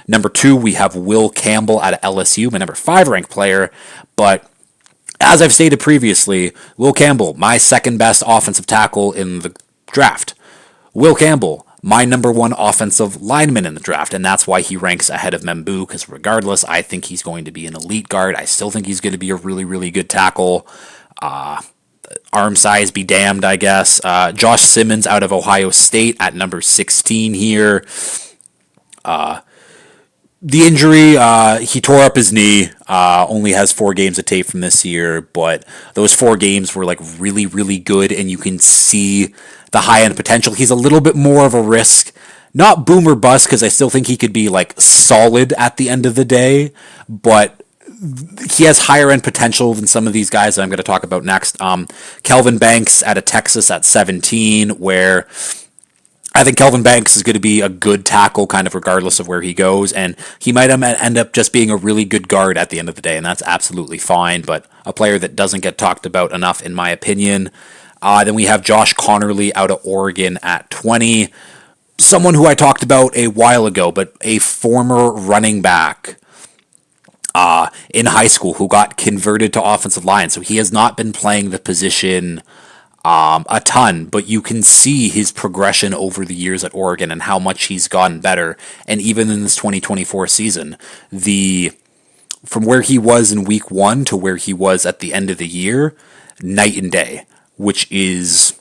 Number 2, we have Will Campbell out of LSU, my number 5 ranked player, but as I've stated previously, Will Campbell, my second best offensive tackle in the draft. Will Campbell, my number one offensive lineman in the draft, and that's why he ranks ahead of Membu, because regardless, I think he's going to be an elite guard. I still think he's going to be a really, really good tackle. Arm size be damned, I guess. Josh Simmons out of Ohio State at number 16 here. The injury, he tore up his knee, only has 4 games of tape from this year, but those 4 games were like really, really good, and you can see the high-end potential. He's a little bit more of a risk. Not boom or bust, because I still think he could be like solid at the end of the day, but he has higher end potential than some of these guys that I'm going to talk about next. Kelvin Banks out of Texas at 17, where I think Kelvin Banks is going to be a good tackle kind of regardless of where he goes, and he might end up just being a really good guard at the end of the day, and that's absolutely fine, but a player that doesn't get talked about enough in my opinion. Then we have Josh Conerly out of Oregon at 20, someone who I talked about a while ago, but a former running back in high school who got converted to offensive line, so he has not been playing the position a ton, but you can see his progression over the years at Oregon and how much he's gotten better. And even in this 2024 season, from where he was in week 1 to where he was at the end of the year, night and day, which is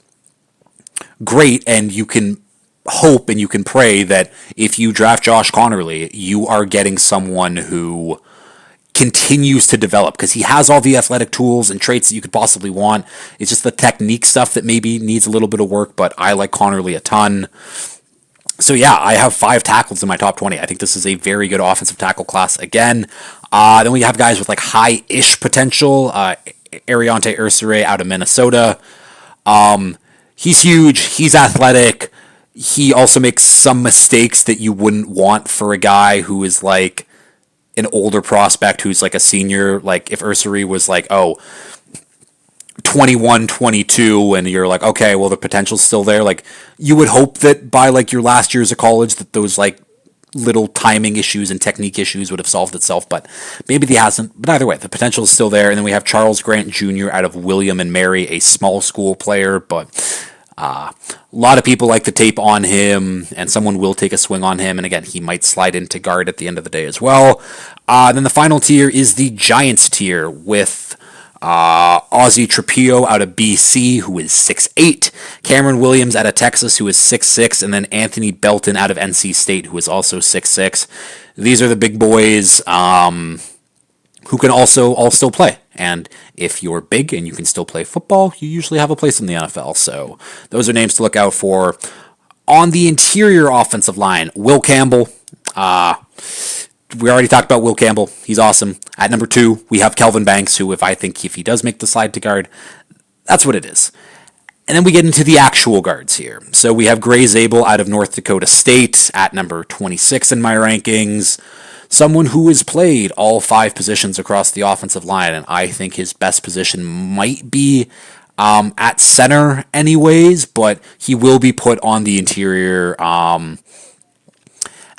great. And you can hope and you can pray that if you draft Josh Conerly, you are getting someone who continues to develop, because he has all the athletic tools and traits that you could possibly want. It's just the technique stuff that maybe needs a little bit of work, but I like Conerly a ton. So yeah, I have 5 tackles in my top 20. I think this is a very good offensive tackle class again. Then we have guys with like high-ish potential. Ariante Ursere out of Minnesota. He's huge. He's athletic. He also makes some mistakes that you wouldn't want for a guy who is like an older prospect who's like a senior. Like if Ursary was like, 21, 22, and you're like, okay, well, the potential's still there. Like you would hope that by like your last years of college that those like little timing issues and technique issues would have solved itself, but maybe they hasn't. But either way, the potential is still there. And then we have Charles Grant Jr. out of William and Mary, a small school player, but a lot of people like the tape on him, and someone will take a swing on him. And again, he might slide into guard at the end of the day as well. Then the final tier is the Giants tier with Ozzie Trapillo out of BC, who is 6'8", Cameron Williams out of Texas, who is 6'6", and then Anthony Belton out of NC State, who is also 6'6". These are the big boys who can also all still play. And if you're big and you can still play football, you usually have a place in the NFL. So those are names to look out for. On the interior offensive line, Will Campbell. We already talked about Will Campbell. He's awesome. At number 2, we have Kelvin Banks, who if he does make the slide to guard, that's what it is. And then we get into the actual guards here. So we have Gray Zabel out of North Dakota State at number 26 in my rankings. Someone who has played all 5 positions across the offensive line, and I think his best position might be at center anyways, but he will be put on the interior.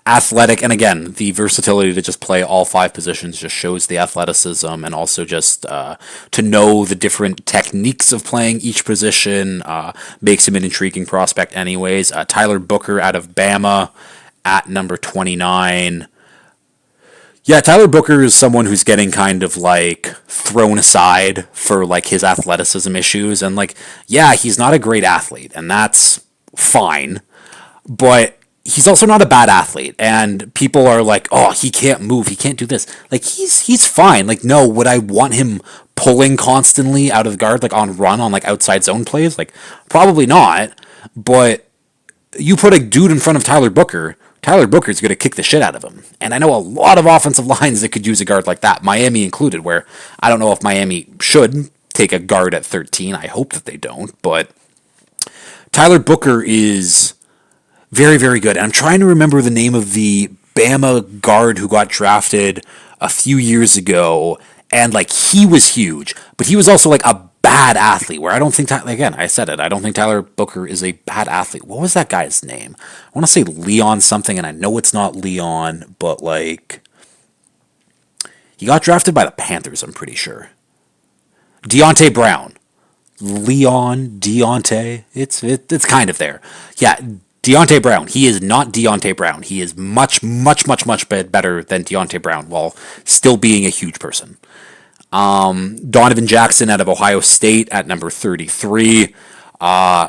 Athletic, and again, the versatility to just play all 5 positions just shows the athleticism, and also just to know the different techniques of playing each position makes him an intriguing prospect anyways. Tyler Booker out of Bama at number 29. Yeah, Tyler Booker is someone who's getting kind of like thrown aside for like his athleticism issues, and like, yeah, he's not a great athlete, and that's fine, but he's also not a bad athlete, and people are like, oh, he can't move, he can't do this. Like, he's fine. Like, no, would I want him pulling constantly out of the guard, like on run, on like outside zone plays? Like, probably not, but you put a dude in front of Tyler Booker's going to kick the shit out of him. And I know a lot of offensive lines that could use a guard like that, Miami included, where I don't know if Miami should take a guard at 13. I hope that they don't, but Tyler Booker is very, very good. And I'm trying to remember the name of the Bama guard who got drafted a few years ago, and like he was huge, but he was also like a bad athlete, where I don't think, again, I said it, I don't think Tyler Booker is a bad athlete. What was that guy's name? I want to say Leon something, and I know it's not Leon, but like, he got drafted by the Panthers, I'm pretty sure. Deontay Brown. Deontay. It's kind of there. Yeah, Deontay Brown. He is not Deontay Brown. He is much, much, much, much better than Deontay Brown while still being a huge person. Donovan Jackson out of Ohio State at number 33.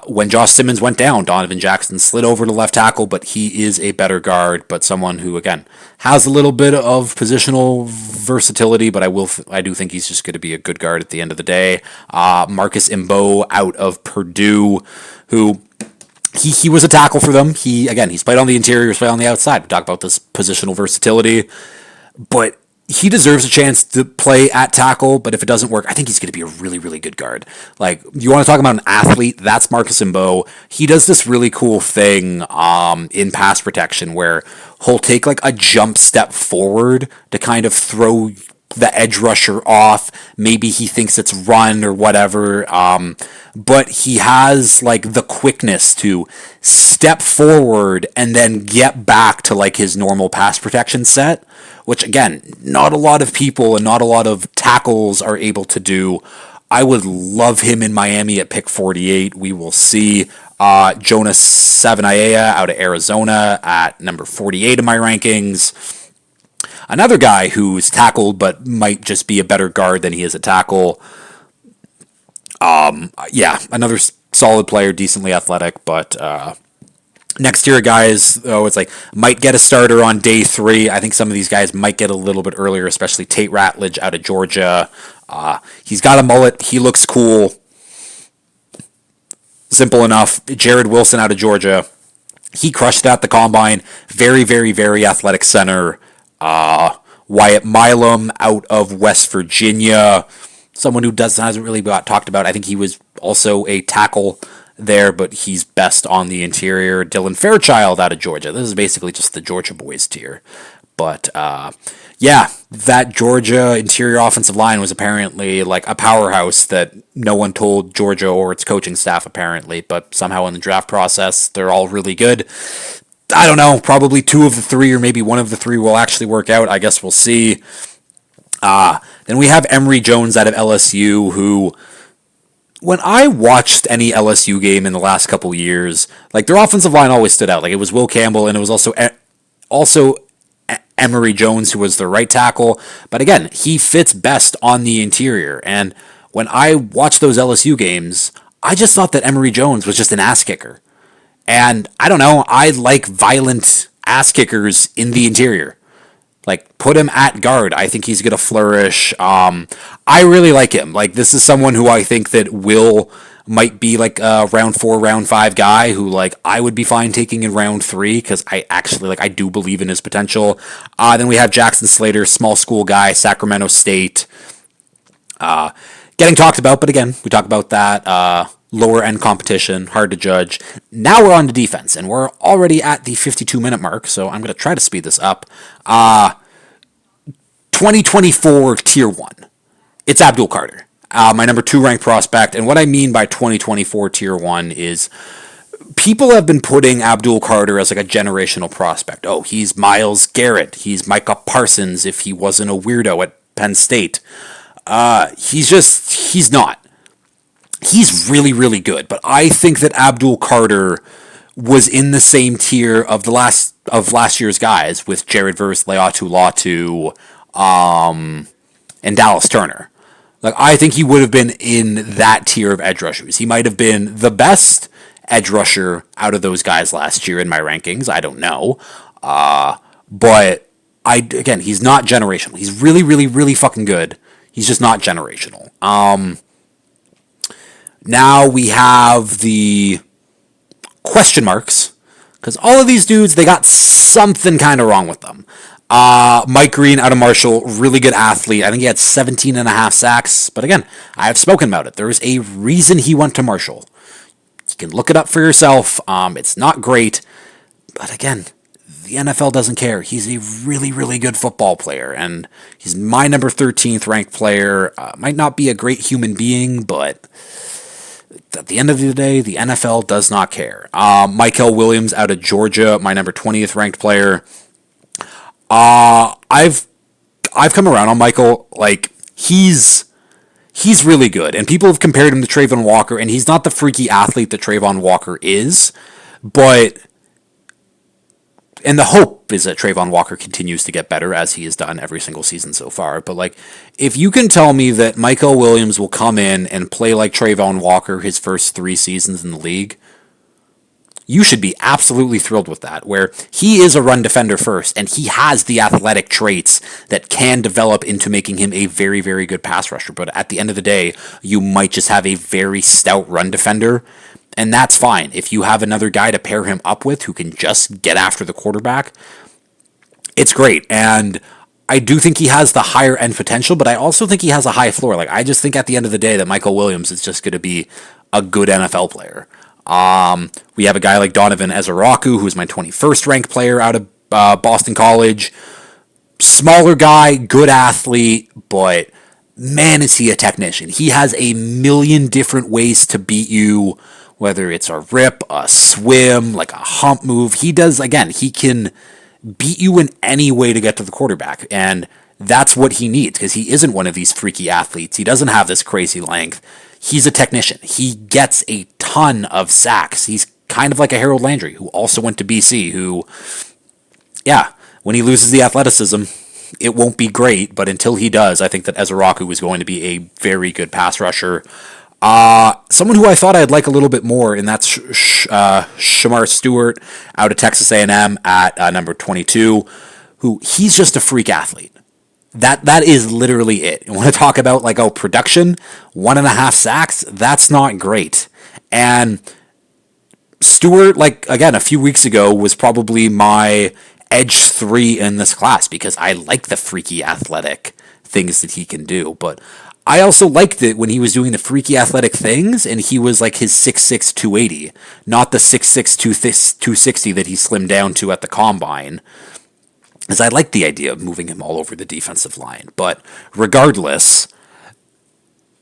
When Josh Simmons went down, Donovan Jackson slid over to left tackle, but he is a better guard, but someone who, again, has a little bit of positional versatility, but I do think he's just going to be a good guard at the end of the day. Marcus Imbo out of Purdue, who he was a tackle for them. He's played on the interior, he's played on the outside. We talk about this positional versatility, but he deserves a chance to play at tackle, but if it doesn't work, I think he's going to be a really, really good guard. Like, you want to talk about an athlete, that's Marcus Imbo. He does this really cool thing in pass protection where he'll take like a jump step forward to kind of throw the edge rusher off. Maybe he thinks it's run or whatever, but he has like the quickness to step forward and then get back to like his normal pass protection set, which again, not a lot of people and not a lot of tackles are able to do. I would love him in Miami at pick 48. We will see. Jonas Savaiinaea out of Arizona at number 48 in my rankings. Another guy who's tackled but might just be a better guard than he is a tackle. Another solid player, decently athletic, but next tier guys, it's like might get a starter on day 3. I think some of these guys might get a little bit earlier, especially Tate Ratledge out of Georgia. He's got a mullet. He looks cool. Simple enough. Jared Wilson out of Georgia. He crushed it at the combine. Very, very, very athletic center. Wyatt Milam out of West Virginia. Someone who hasn't really got talked about. I think he was also a tackle there, but he's best on the interior. Dylan Fairchild out of Georgia. This is basically just the Georgia boys tier. But that Georgia interior offensive line was apparently like a powerhouse that no one told Georgia or its coaching staff apparently, but somehow in the draft process, they're all really good. I don't know, probably 2 of the 3 or maybe 1 of the 3 will actually work out. I guess we'll see. Then we have Emory Jones out of LSU, who, when I watched any LSU game in the last couple years, like their offensive line always stood out. Like it was Will Campbell and it was also Emory Jones who was the right tackle. But again, he fits best on the interior. And when I watched those LSU games, I just thought that Emory Jones was just an ass kicker. And I don't know, I like violent ass kickers in the interior. Like, put him at guard. I think he's going to flourish. I really like him. Like, this is someone who I think that might be like a round 4, round 5 guy who, like, I would be fine taking in round 3 because I actually, like, I do believe in his potential. Then we have Jackson Slater, small school guy, Sacramento State. Getting talked about, but again, we talk about that. Lower end competition, hard to judge. Now we're on to defense, and we're already at the 52-minute mark, so I'm going to try to speed this up. 2024 Tier 1. It's Abdul Carter, my number 2 ranked prospect, and what I mean by 2024 Tier 1 is people have been putting Abdul Carter as like a generational prospect. Oh, he's Myles Garrett. He's Micah Parsons if he wasn't a weirdo at Penn State. He's not. He's really, really good, but I think that Abdul Carter was in the same tier of last year's guys with Jared Verse, Laiatu Latu, and Dallas Turner. Like, I think he would have been in that tier of edge rushers. He might have been the best edge rusher out of those guys last year in my rankings. I don't know, but he's not generational. He's really, really, really fucking good. He's just not generational. Now we have the question marks, because all of these dudes, they got something kind of wrong with them. Mike Green out of Marshall, really good athlete. I think he had 17 and a half sacks, but again, I have spoken about it. There is a reason he went to Marshall. You can look it up for yourself. It's not great, but again, the NFL doesn't care. He's a really, really good football player, and he's my number 13th ranked player. Might not be a great human being, but at the end of the day, the NFL does not care. Michael Williams out of Georgia, my number 20th ranked player. I've come around on Michael. Like, he's he's really good. And people have compared him to Trayvon Walker, and he's not the freaky athlete that Trayvon Walker is, but... And the hope is that Trayvon Walker continues to get better, as he has done every single season so far. But, like, if you can tell me that Michael Williams will come in and play like Trayvon Walker his first 3 seasons in the league, you should be absolutely thrilled with that, where he is a run defender first, and he has the athletic traits that can develop into making him a very, very good pass rusher. But at the end of the day, you might just have a very stout run defender, and that's fine. If you have another guy to pair him up with who can just get after the quarterback, it's great. And I do think he has the higher end potential, but I also think he has a high floor. Like, I just think at the end of the day that Michael Williams is just going to be a good NFL player. We have a guy like Donovan Ezeraku, who's my 21st ranked player out of Boston College. Smaller guy, good athlete, but man, is he a technician. He has a million different ways to beat you, whether it's a rip, a swim, like a hump move. He can beat you in any way to get to the quarterback, and that's what he needs, because he isn't one of these freaky athletes. He doesn't have this crazy length. He's a technician. He gets a ton of sacks. He's kind of like a Harold Landry, who also went to BC, who, yeah, when he loses the athleticism, it won't be great, but until he does, I think that Ezeraku is going to be a very good pass rusher. Someone who I thought I'd like a little bit more, and that's Shamar Stewart out of Texas A&M at number 22, who he's just a freak athlete. That is literally it. You want to talk about production, 1.5 sacks? That's not great. And Stewart, again, a few weeks ago was probably my edge 3 in this class, because I like the freaky athletic things that he can do. But I also liked it when he was doing the freaky athletic things and he was like his 6'6", 280, not the 6'6", 260 that he slimmed down to at the combine. As I like the idea of moving him all over the defensive line. But regardless,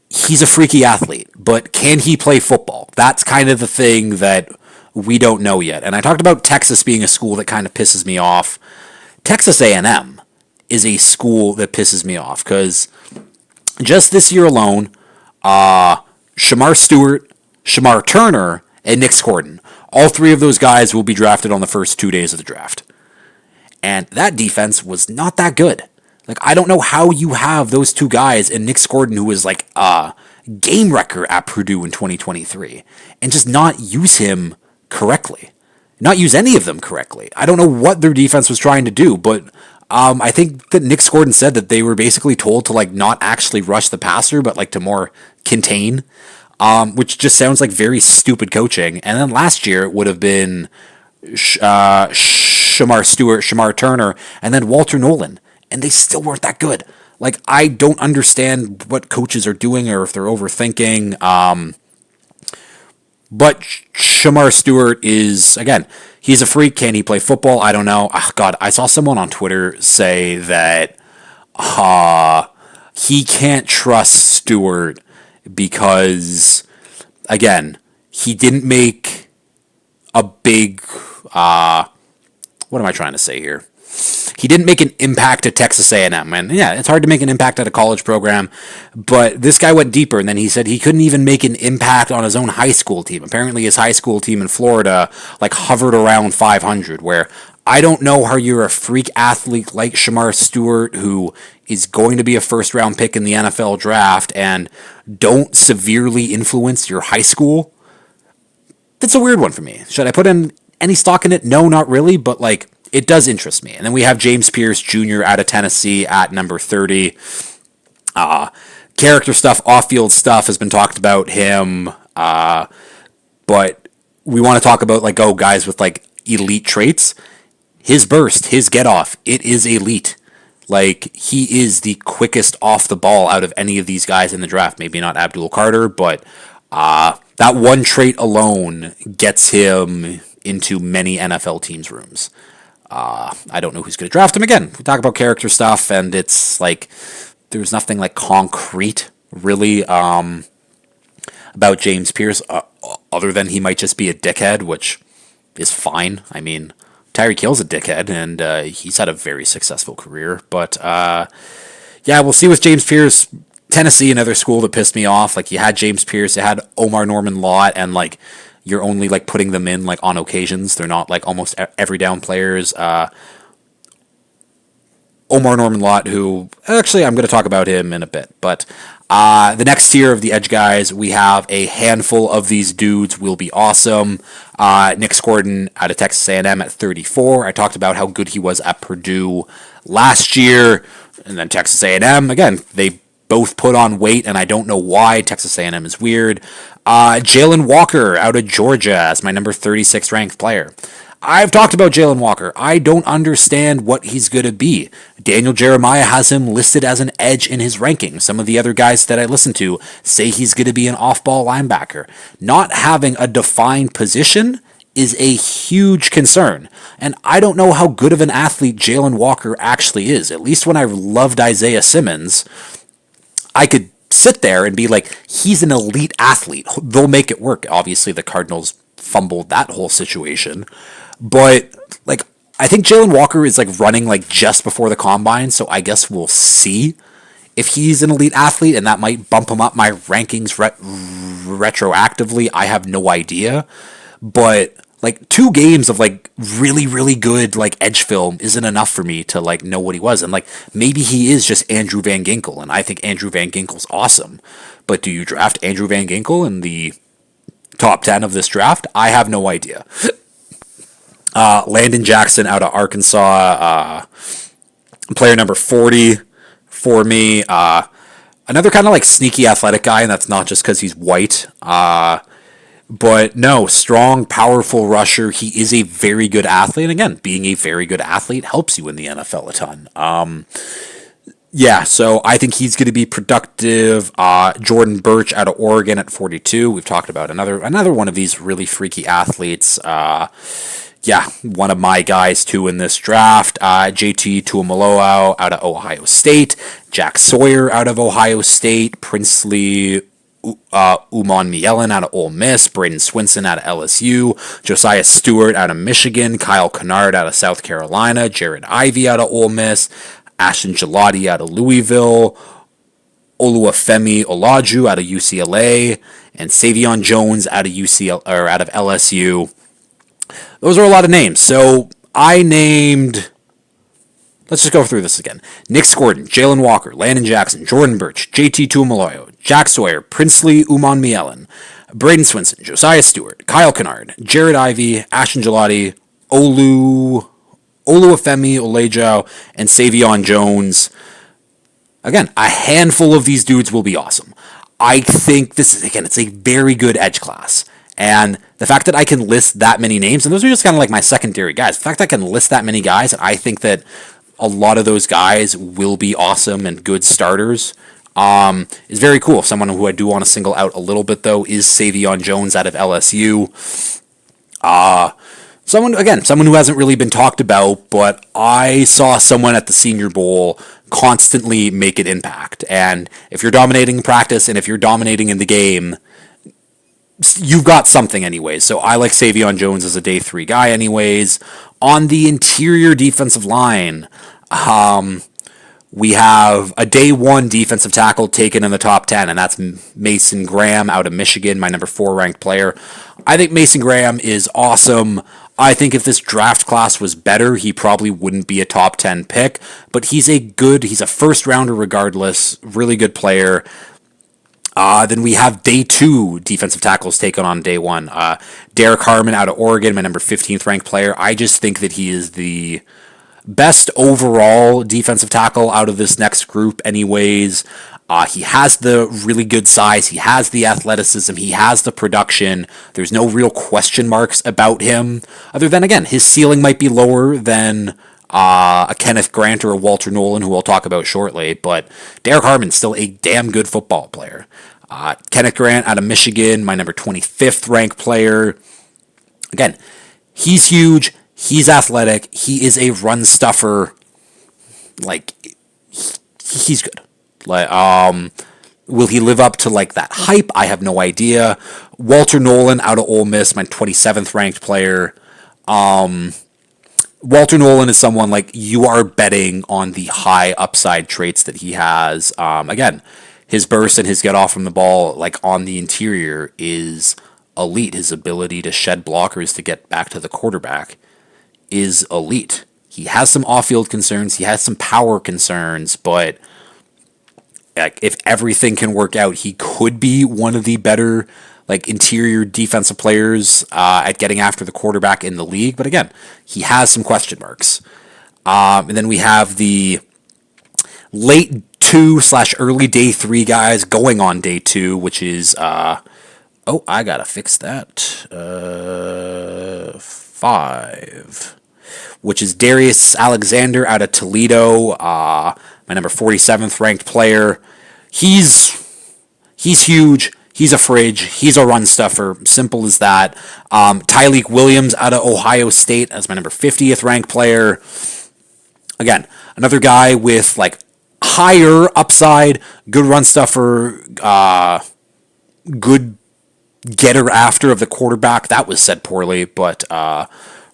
he's a freaky athlete. But can he play football? That's kind of the thing that we don't know yet. And I talked about Texas being a school that kind of pisses me off. Texas A&M is a school that pisses me off, because just this year alone, Shamar Stewart, Shamar Turner, and Nick Scordon, all 3 of those guys will be drafted on the first 2 days of the draft. And that defense was not that good. I don't know how you have those 2 guys and Nick Scordon, who was like a game wrecker at Purdue in 2023, and just not use him correctly. Not use any of them correctly. I don't know what their defense was trying to do, but I think that Nick Scordon said that they were basically told to not actually rush the passer, but to more contain, which just sounds like very stupid coaching. And then last year it would have been Shamar Stewart, Shamar Turner, and then Walter Nolan, and they still weren't that good. I don't understand what coaches are doing or if they're overthinking. But Shamar Stewart is, again, he's a freak. Can he play football? I don't know. Oh, God, I saw someone on Twitter say that he can't trust Stewart because, again, he didn't make a big... what am I trying to say here? He didn't make an impact at Texas A&M. And yeah, it's hard to make an impact at a college program, but this guy went deeper, and then he said he couldn't even make an impact on his own high school team. Apparently his high school team in Florida hovered around 500, where I don't know how you're a freak athlete like Shamar Stewart, who is going to be a first-round pick in the NFL draft, and don't severely influence your high school. That's a weird one for me. Should I put in any stock in it? No, not really, but it does interest me. And then we have James Pierce Jr. out of Tennessee at number 30. Character stuff, off-field stuff has been talked about him, but we want to talk about guys with elite traits. His burst, his get-off, it is elite. He is the quickest off the ball out of any of these guys in the draft. Maybe not Abdul Carter, but that one trait alone gets him into many NFL teams' rooms. I don't know who's going to draft him again. We talk about character stuff, and it's there's nothing concrete really about James Pierce, other than he might just be a dickhead, which is fine. I mean, Tyreek Hill's a dickhead, and he's had a very successful career. But yeah, we'll see with James Pierce. Tennessee, another school that pissed me off. Like, you had James Pierce, you had Omar Norman Lott, and like you're only like putting them in like on occasions. They're not like almost every down players. Omar Norman Lott, who actually I'm going to talk about him in a bit, but the next tier of the edge guys, we have a handful of these dudes will be awesome. Nick Scordon out of Texas A&M at 34. I talked about how good he was at Purdue last year, and then Texas A&M again. They both put on weight, and I don't know why. Texas A&M is weird. Jalen Walker out of Georgia as my number 36 ranked player. I've talked about Jalen Walker. I don't understand what he's going to be. Daniel Jeremiah has him listed as an edge in his ranking. Some of the other guys that I listen to say he's going to be an off-ball linebacker. Not having a defined position is a huge concern. And I don't know how good of an athlete Jalen Walker actually is. At least when I loved Isaiah Simmons, I could sit there and be like, he's an elite athlete. They'll make it work. Obviously, the Cardinals fumbled that whole situation. But like, I think Jalen Walker is like running like just before the combine, so I guess we'll see if he's an elite athlete, and that might bump him up my rankings retroactively. I have no idea, but like 2 games of like really really good like edge film isn't enough for me to like know what he was, and like maybe he is just Andrew Van Ginkel, and I think Andrew Van Ginkel's awesome, but do you draft Andrew Van Ginkel in the top 10 of this draft? I have no idea. Landon Jackson out of Arkansas, player number 40 for me. Another kind of like sneaky athletic guy, and that's not just because he's white. But no, strong, powerful rusher. He is a very good athlete. And again, being a very good athlete helps you in the NFL a ton. Yeah, so I think he's going to be productive. Jordan Birch out of Oregon at 42. We've talked about another one of these really freaky athletes. Yeah, one of my guys too in this draft. JT Tuimoloau out of Ohio State. Jack Sawyer out of Ohio State. Princely Umanmielen out of Ole Miss. Braden Swinson out of LSU. Josiah Stewart out of Michigan. Kyle Kennard out of South Carolina. Jared Ivey out of Ole Miss. Ashton Gelati out of Louisville. Oluwafemi Olaju out of UCLA. And Savion Jones out of out of LSU. Those are a lot of names. So I named, let's just go through this again. Nick Scordon, Jalen Walker, Landon Jackson, Jordan Birch, JT Tuimoloau, Jack Sawyer, Princely Umanmielen, Braden Swinson, Josiah Stewart, Kyle Kennard, Jared Ivey, Ashton Gelati, Oluwafemi Olaju, and Savion Jones. Again, a handful of these dudes will be awesome. I think this is, again, it's a very good edge class. And the fact that I can list that many names, and those are just kind of like my secondary guys, the fact that I can list that many guys, and I think that a lot of those guys will be awesome and good starters, is very cool. Someone who I do want to single out a little bit, though, is Savion Jones out of LSU. Someone who hasn't really been talked about, but I saw someone at the Senior Bowl constantly make an impact. And if you're dominating practice and if you're dominating in the game, you've got something anyways. So I like Savion Jones as a day 3 guy anyways. On the interior defensive line, we have a day 1 defensive tackle taken in the top 10, and that's Mason Graham out of Michigan, my number 4 ranked player. I think Mason Graham is awesome. I think if this draft class was better, he probably wouldn't be a top 10 pick, but he's a first rounder regardless, really good player. Then we have day 2 defensive tackles taken on day 1. Derek Harmon out of Oregon, my number 15th ranked player. I just think that he is the best overall defensive tackle out of this next group anyways. He has the really good size. He has the athleticism. He has the production. There's no real question marks about him. Other than, again, his ceiling might be lower than a Kenneth Grant or a Walter Nolan, who we'll talk about shortly, but Derek Harmon's still a damn good football player. Kenneth Grant out of Michigan, my number 25th ranked player. Again, he's huge. He's athletic. He is a run stuffer. Like, he's good. Like, will he live up to like that hype? I have no idea. Walter Nolan out of Ole Miss, my 27th ranked player. Walter Nolan is someone like you are betting on the high upside traits that he has. Again, His burst and his get off from the ball, like on the interior, is elite. His ability to shed blockers to get back to the quarterback is elite. He has some off-field concerns. He has some power concerns, but if everything can work out, he could be one of the better interior defensive players at getting after the quarterback in the league. But again, he has some question marks. And then we have the late 2/early day 3 guys going on day 2, which is I gotta fix that. 5, which is Darius Alexander out of Toledo, my number 47th ranked player. He's huge. He's a fridge. He's a run stuffer. Simple as that. Tyleik Williams out of Ohio State as my number 50th ranked player. Again, another guy with higher upside, good run stuffer, good getter after of the quarterback. That was said poorly, but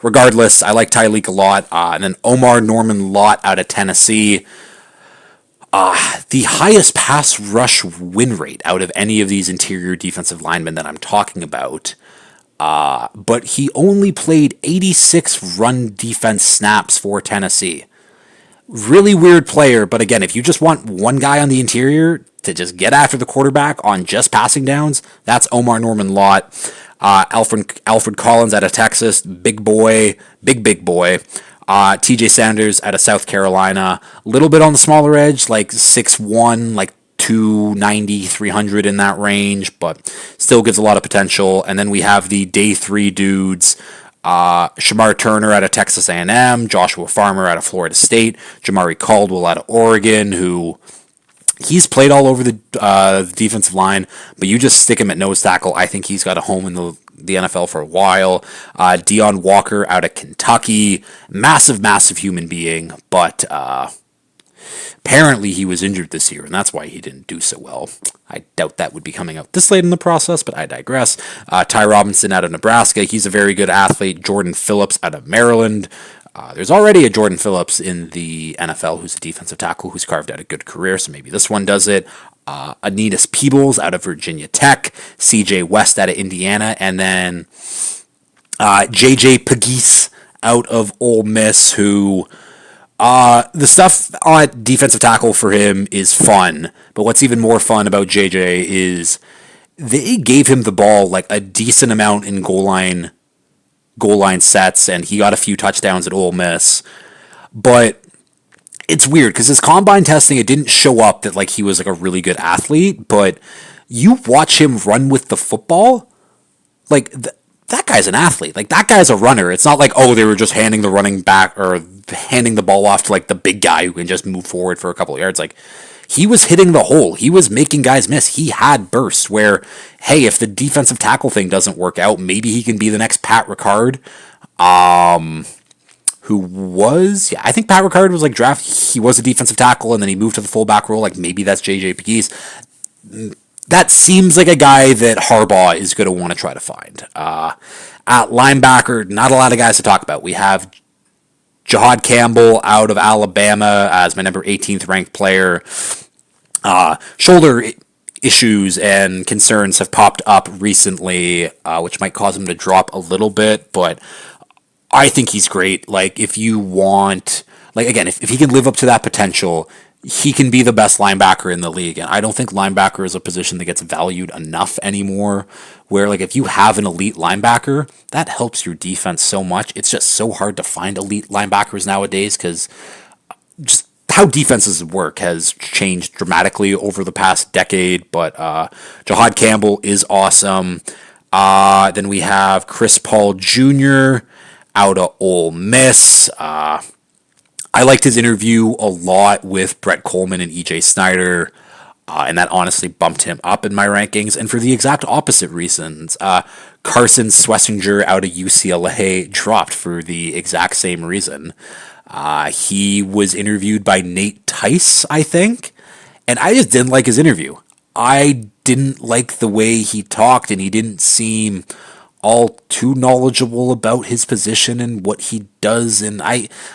regardless, I like Tyleik a lot. And then Omar Norman Lott out of Tennessee. The highest pass rush win rate out of any of these interior defensive linemen that I'm talking about. But he only played 86 run defense snaps for Tennessee. Really weird player, but again, if you just want one guy on the interior to just get after the quarterback on just passing downs, that's Omar Norman Lott. Alfred Collins out of Texas, big boy. TJ Sanders out of South Carolina, a little bit on the smaller edge, 6'1", 290, 300 in that range, but still gives a lot of potential. And then we have the day 3 dudes, Shamar Turner out of Texas A&M, Joshua Farmer out of Florida State, Jamari Caldwell out of Oregon, who he's played all over the defensive line, but you just stick him at nose tackle. I think he's got a home in the NFL for a while. Deion Walker out of Kentucky, massive human being, but apparently he was injured this year, and that's why he didn't do so well. I doubt that would be coming out this late in the process, but I digress. Ty Robinson out of Nebraska, he's a very good athlete. Jordan Phillips out of Maryland. There's already a Jordan Phillips in the NFL who's a defensive tackle who's carved out a good career, so maybe this one does it. Anitas Peebles out of Virginia Tech, CJ West out of Indiana, and then JJ Pegues out of Ole Miss, who the stuff on defensive tackle for him is fun, but what's even more fun about JJ is they gave him the ball a decent amount in goal line sets, and he got a few touchdowns at Ole Miss, but it's weird because his combine testing, it didn't show up that he was a really good athlete, but you watch him run with the football, that guy's an athlete. That guy's a runner. It's not they were just handing the running back or handing the ball off to the big guy who can just move forward for a couple of yards. He was hitting the hole. He was making guys miss. He had bursts where, hey, if the defensive tackle thing doesn't work out, maybe he can be the next Pat Ricard. Who was, I think Pat Ricard was drafted. He was a defensive tackle and then he moved to the fullback role. Maybe that's JJ Pegues. That seems like a guy that Harbaugh is going to want to try to find. At linebacker, not a lot of guys to talk about. We have Jahad Campbell out of Alabama as my number 18th ranked player. Shoulder issues and concerns have popped up recently, which might cause him to drop a little bit, but I think he's great. If you want, again, if he can live up to that potential, he can be the best linebacker in the league. And I don't think linebacker is a position that gets valued enough anymore, where if you have an elite linebacker, that helps your defense so much. It's just so hard to find elite linebackers nowadays because just how defenses work has changed dramatically over the past decade. But Jahad Campbell is awesome. Then we have Chris Paul Jr. out of Ole Miss. I liked his interview a lot with Brett Coleman and EJ Snyder, and that honestly bumped him up in my rankings. And for the exact opposite reasons, Carson Swessinger out of UCLA dropped for the exact same reason. He was interviewed by Nate Tice, I think, and I just didn't like his interview. I didn't like the way he talked, and he didn't seem all too knowledgeable about his position and what he does. And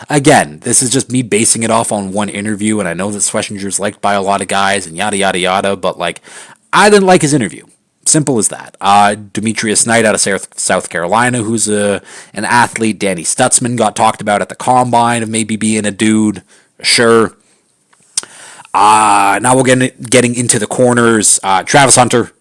again, this is just me basing it off on one interview, and I know that Schwechinger's liked by a lot of guys and yada, yada, yada, but like, I didn't like his interview. Simple as that. Demetrius Knight out of South Carolina, who's an athlete. Danny Stutzman got talked about at the Combine of maybe being a dude. Sure. Now we're getting into the corners. Travis Hunter,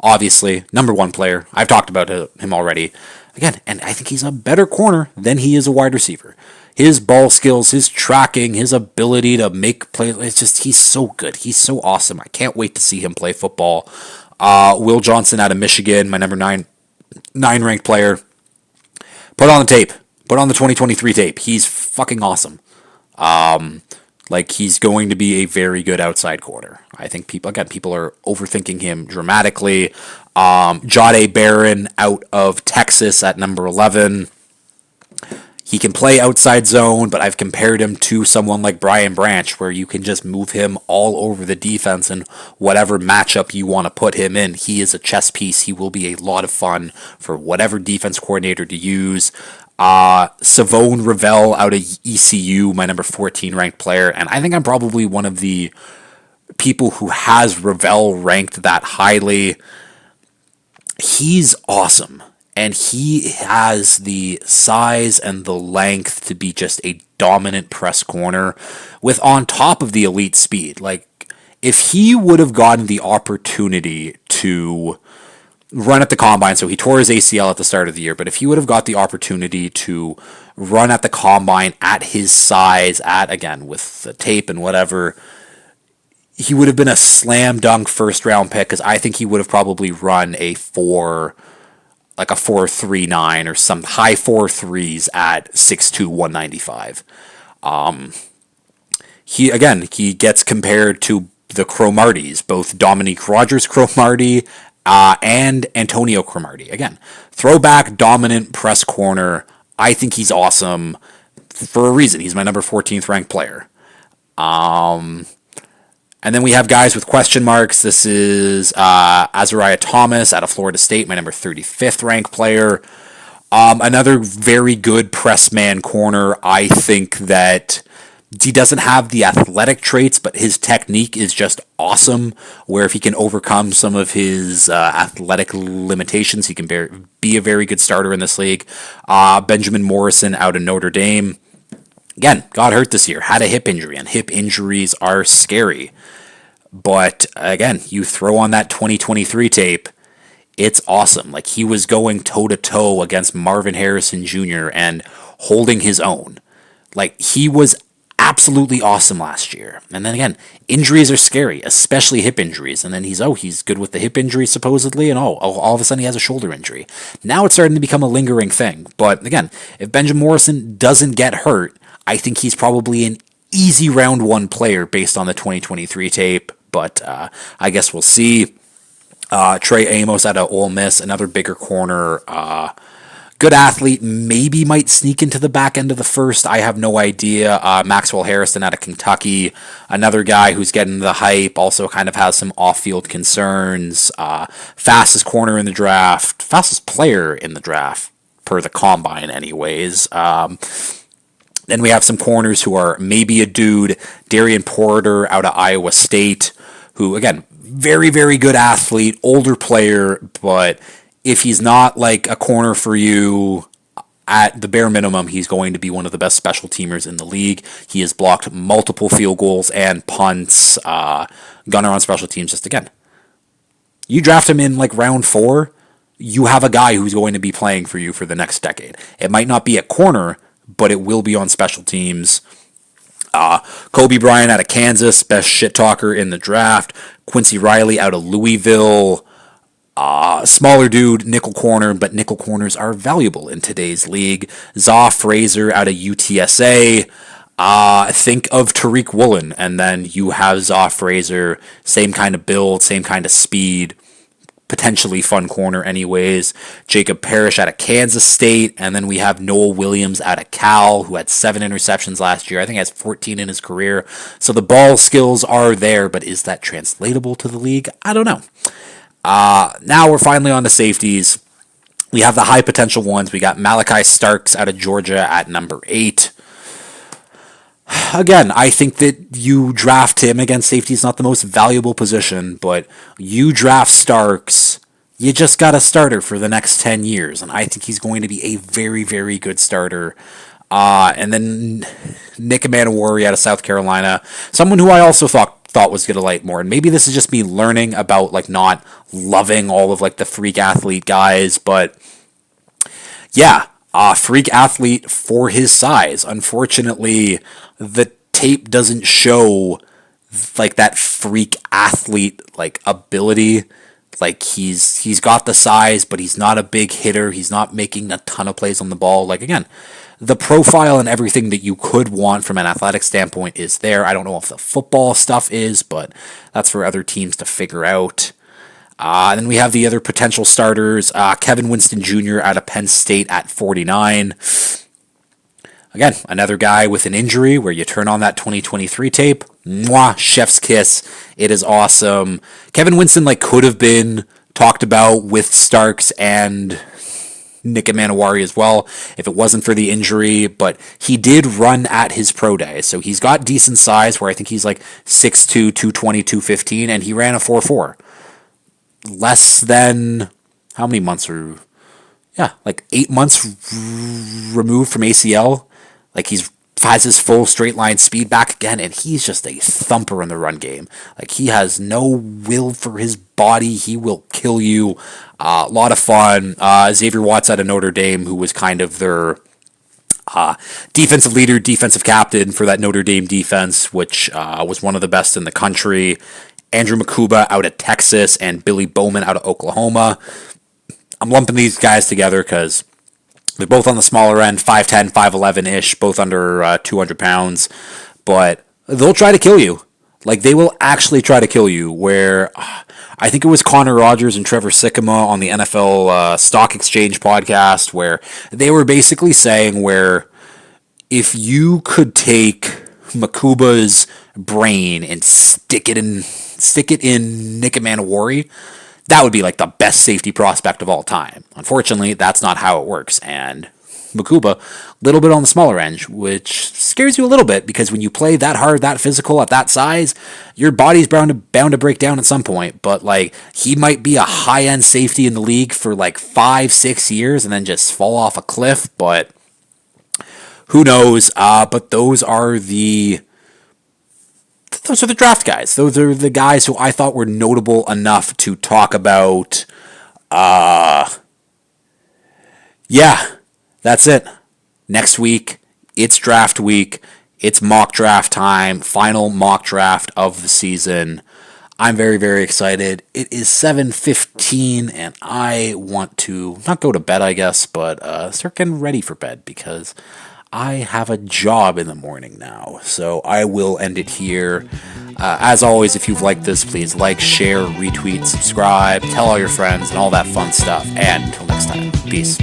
obviously, number one player. I've talked about him already. Again, and I think he's a better corner than he is a wide receiver. His ball skills, his tracking, his ability to make plays, he's so good. He's so awesome. I can't wait to see him play football. Will Johnson out of Michigan, my number 9 ranked player. Put on the tape. Put on the 2023 tape. He's fucking awesome. He's going to be a very good outside corner. I think people are overthinking him dramatically. Jahdae Barron out of Texas at number 11. He can play outside zone, but I've compared him to someone like Brian Branch, where you can just move him all over the defense and whatever matchup you want to put him in. He is a chess piece. He will be a lot of fun for whatever defense coordinator to use. Savone Ravel out of ECU, my number 14 ranked player, and I think I'm probably one of the people who has Ravel ranked that highly. He's awesome. And he has the size and the length to be just a dominant press corner with on top of the elite speed. Like, if he would have gotten the opportunity to run at the Combine, so he tore his ACL at the start of the year, but if he would have got the opportunity to run at the Combine at his size, again, with the tape and whatever, he would have been a slam dunk first round pick, because I think he would have probably run a 4.39 or some high 4.3s at 6'2", 195. He gets compared to the Cromarties, both Dominique Rogers Cromartie and Antonio Cromartie. Again, throwback dominant press corner. I think he's awesome for a reason. He's my number 14th ranked player. And then we have guys with question marks. This is Azariah Thomas out of Florida State, my number 35th ranked player. Another very good press man corner. I think that he doesn't have the athletic traits, but his technique is just awesome, where if he can overcome some of his athletic limitations, he can be a very good starter in this league. Benjamin Morrison out of Notre Dame. Again, got hurt this year, had a hip injury, and hip injuries are scary. But again, you throw on that 2023 tape, it's awesome. Like, he was going toe-to-toe against Marvin Harrison Jr. and holding his own. Like, he was absolutely awesome last year. And then again, injuries are scary, especially hip injuries. And then he's good with the hip injury supposedly, and all of a sudden he has a shoulder injury. Now it's starting to become a lingering thing. But again, if Benjamin Morrison doesn't get hurt, I think he's probably an easy round 1 player based on the 2023 tape. But I guess we'll see. Trey Amos out of Ole Miss, another bigger corner. Good athlete, maybe might sneak into the back end of the first. I have no idea. Maxwell Harrison out of Kentucky, another guy who's getting the hype, also kind of has some off-field concerns. Fastest corner in the draft, fastest player in the draft, per the Combine anyways. Then we have some corners who are maybe a dude. Darian Porter out of Iowa State, who, again, very, very good athlete, older player, but if he's not like a corner for you, at the bare minimum, he's going to be one of the best special teamers in the league. He has blocked multiple field goals and punts. Gunner on special teams, just again. You draft him in like round 4, you have a guy who's going to be playing for you for the next decade. It might not be at corner, but it will be on special teams. Kobe Bryant out of Kansas, best shit talker in the draft. Quincy Riley out of Louisville. Smaller dude, nickel corner, but nickel corners are valuable in today's league. Zaw Fraser out of UTSA. Think of Tariq Woolen, and then you have Zaw Fraser, same kind of build, same kind of speed, potentially fun corner anyways. Jacob Parrish out of Kansas State, and then we have Noel Williams out of Cal, who had 7 interceptions last year. I think he has 14 in his career. So the ball skills are there, but is that translatable to the league? I don't know. Now we're finally on the safeties. We have the high potential ones. We got Malachi Starks out of Georgia at number 8. Again, I think that you draft him. Again, safety is not the most valuable position, but you draft Starks, you just got a starter for the next 10 years, and I think he's going to be a very, very good starter. And then Nick Emmanwori out of South Carolina, someone who I also thought was going to light more. And maybe this is just me learning about like not loving all of like the freak athlete guys, but yeah, freak athlete for his size. Unfortunately, the tape doesn't show like that freak athlete like ability. Like he's got the size, but he's not a big hitter. He's not making a ton of plays on the ball. Like again, the profile and everything that you could want from an athletic standpoint is there. I don't know if the football stuff is, but that's for other teams to figure out. Then we have the other potential starters, Kevin Winston Jr. out of Penn State at 49. Again, another guy with an injury where you turn on that 2023 tape. Mwah, chef's kiss. It is awesome. Kevin Winston like could have been talked about with Starks and Nick Emmanwori as well if it wasn't for the injury, but he did run at his pro day. So he's got decent size where I think he's like 6'2", 220, 215, and he ran a 4.4. Less than how many months are like 8 months removed from ACL. Like has his full straight line speed back again, and he's just a thumper in the run game. Like he has no will for his body. He will kill you. A lot of fun. Xavier Watts out of Notre Dame, who was kind of their defensive leader, defensive captain for that Notre Dame defense, which was one of the best in the country. Andrew Makuba out of Texas, and Billy Bowman out of Oklahoma. I'm lumping these guys together because they're both on the smaller end, 5'10", 5'11-ish, both under 200 pounds. But they'll try to kill you. Like, they will actually try to kill you, where I think it was Connor Rogers and Trevor Sikkema on the NFL Stock Exchange podcast, where they were basically saying where if you could take Makuba's brain and stick it in Nick Emmanwori, that would be like the best safety prospect of all time. Unfortunately, that's not how it works. And Makuba, a little bit on the smaller end, which scares you a little bit because when you play that hard, that physical, at that size, your body's bound to break down at some point. But like he might be a high-end safety in the league for like 5-6 years and then just fall off a cliff. But who knows? But those are the draft guys. Those are the guys who I thought were notable enough to talk about. Yeah, that's it. Next week, it's draft week. It's mock draft time. Final mock draft of the season. I'm very, very excited. It is 7:15, and I want to not go to bed, I guess, but start getting ready for bed because I have a job in the morning now. So I will end it here. As always, if you've liked this, please like, share, retweet, subscribe, tell all your friends, and all that fun stuff. And until next time, peace.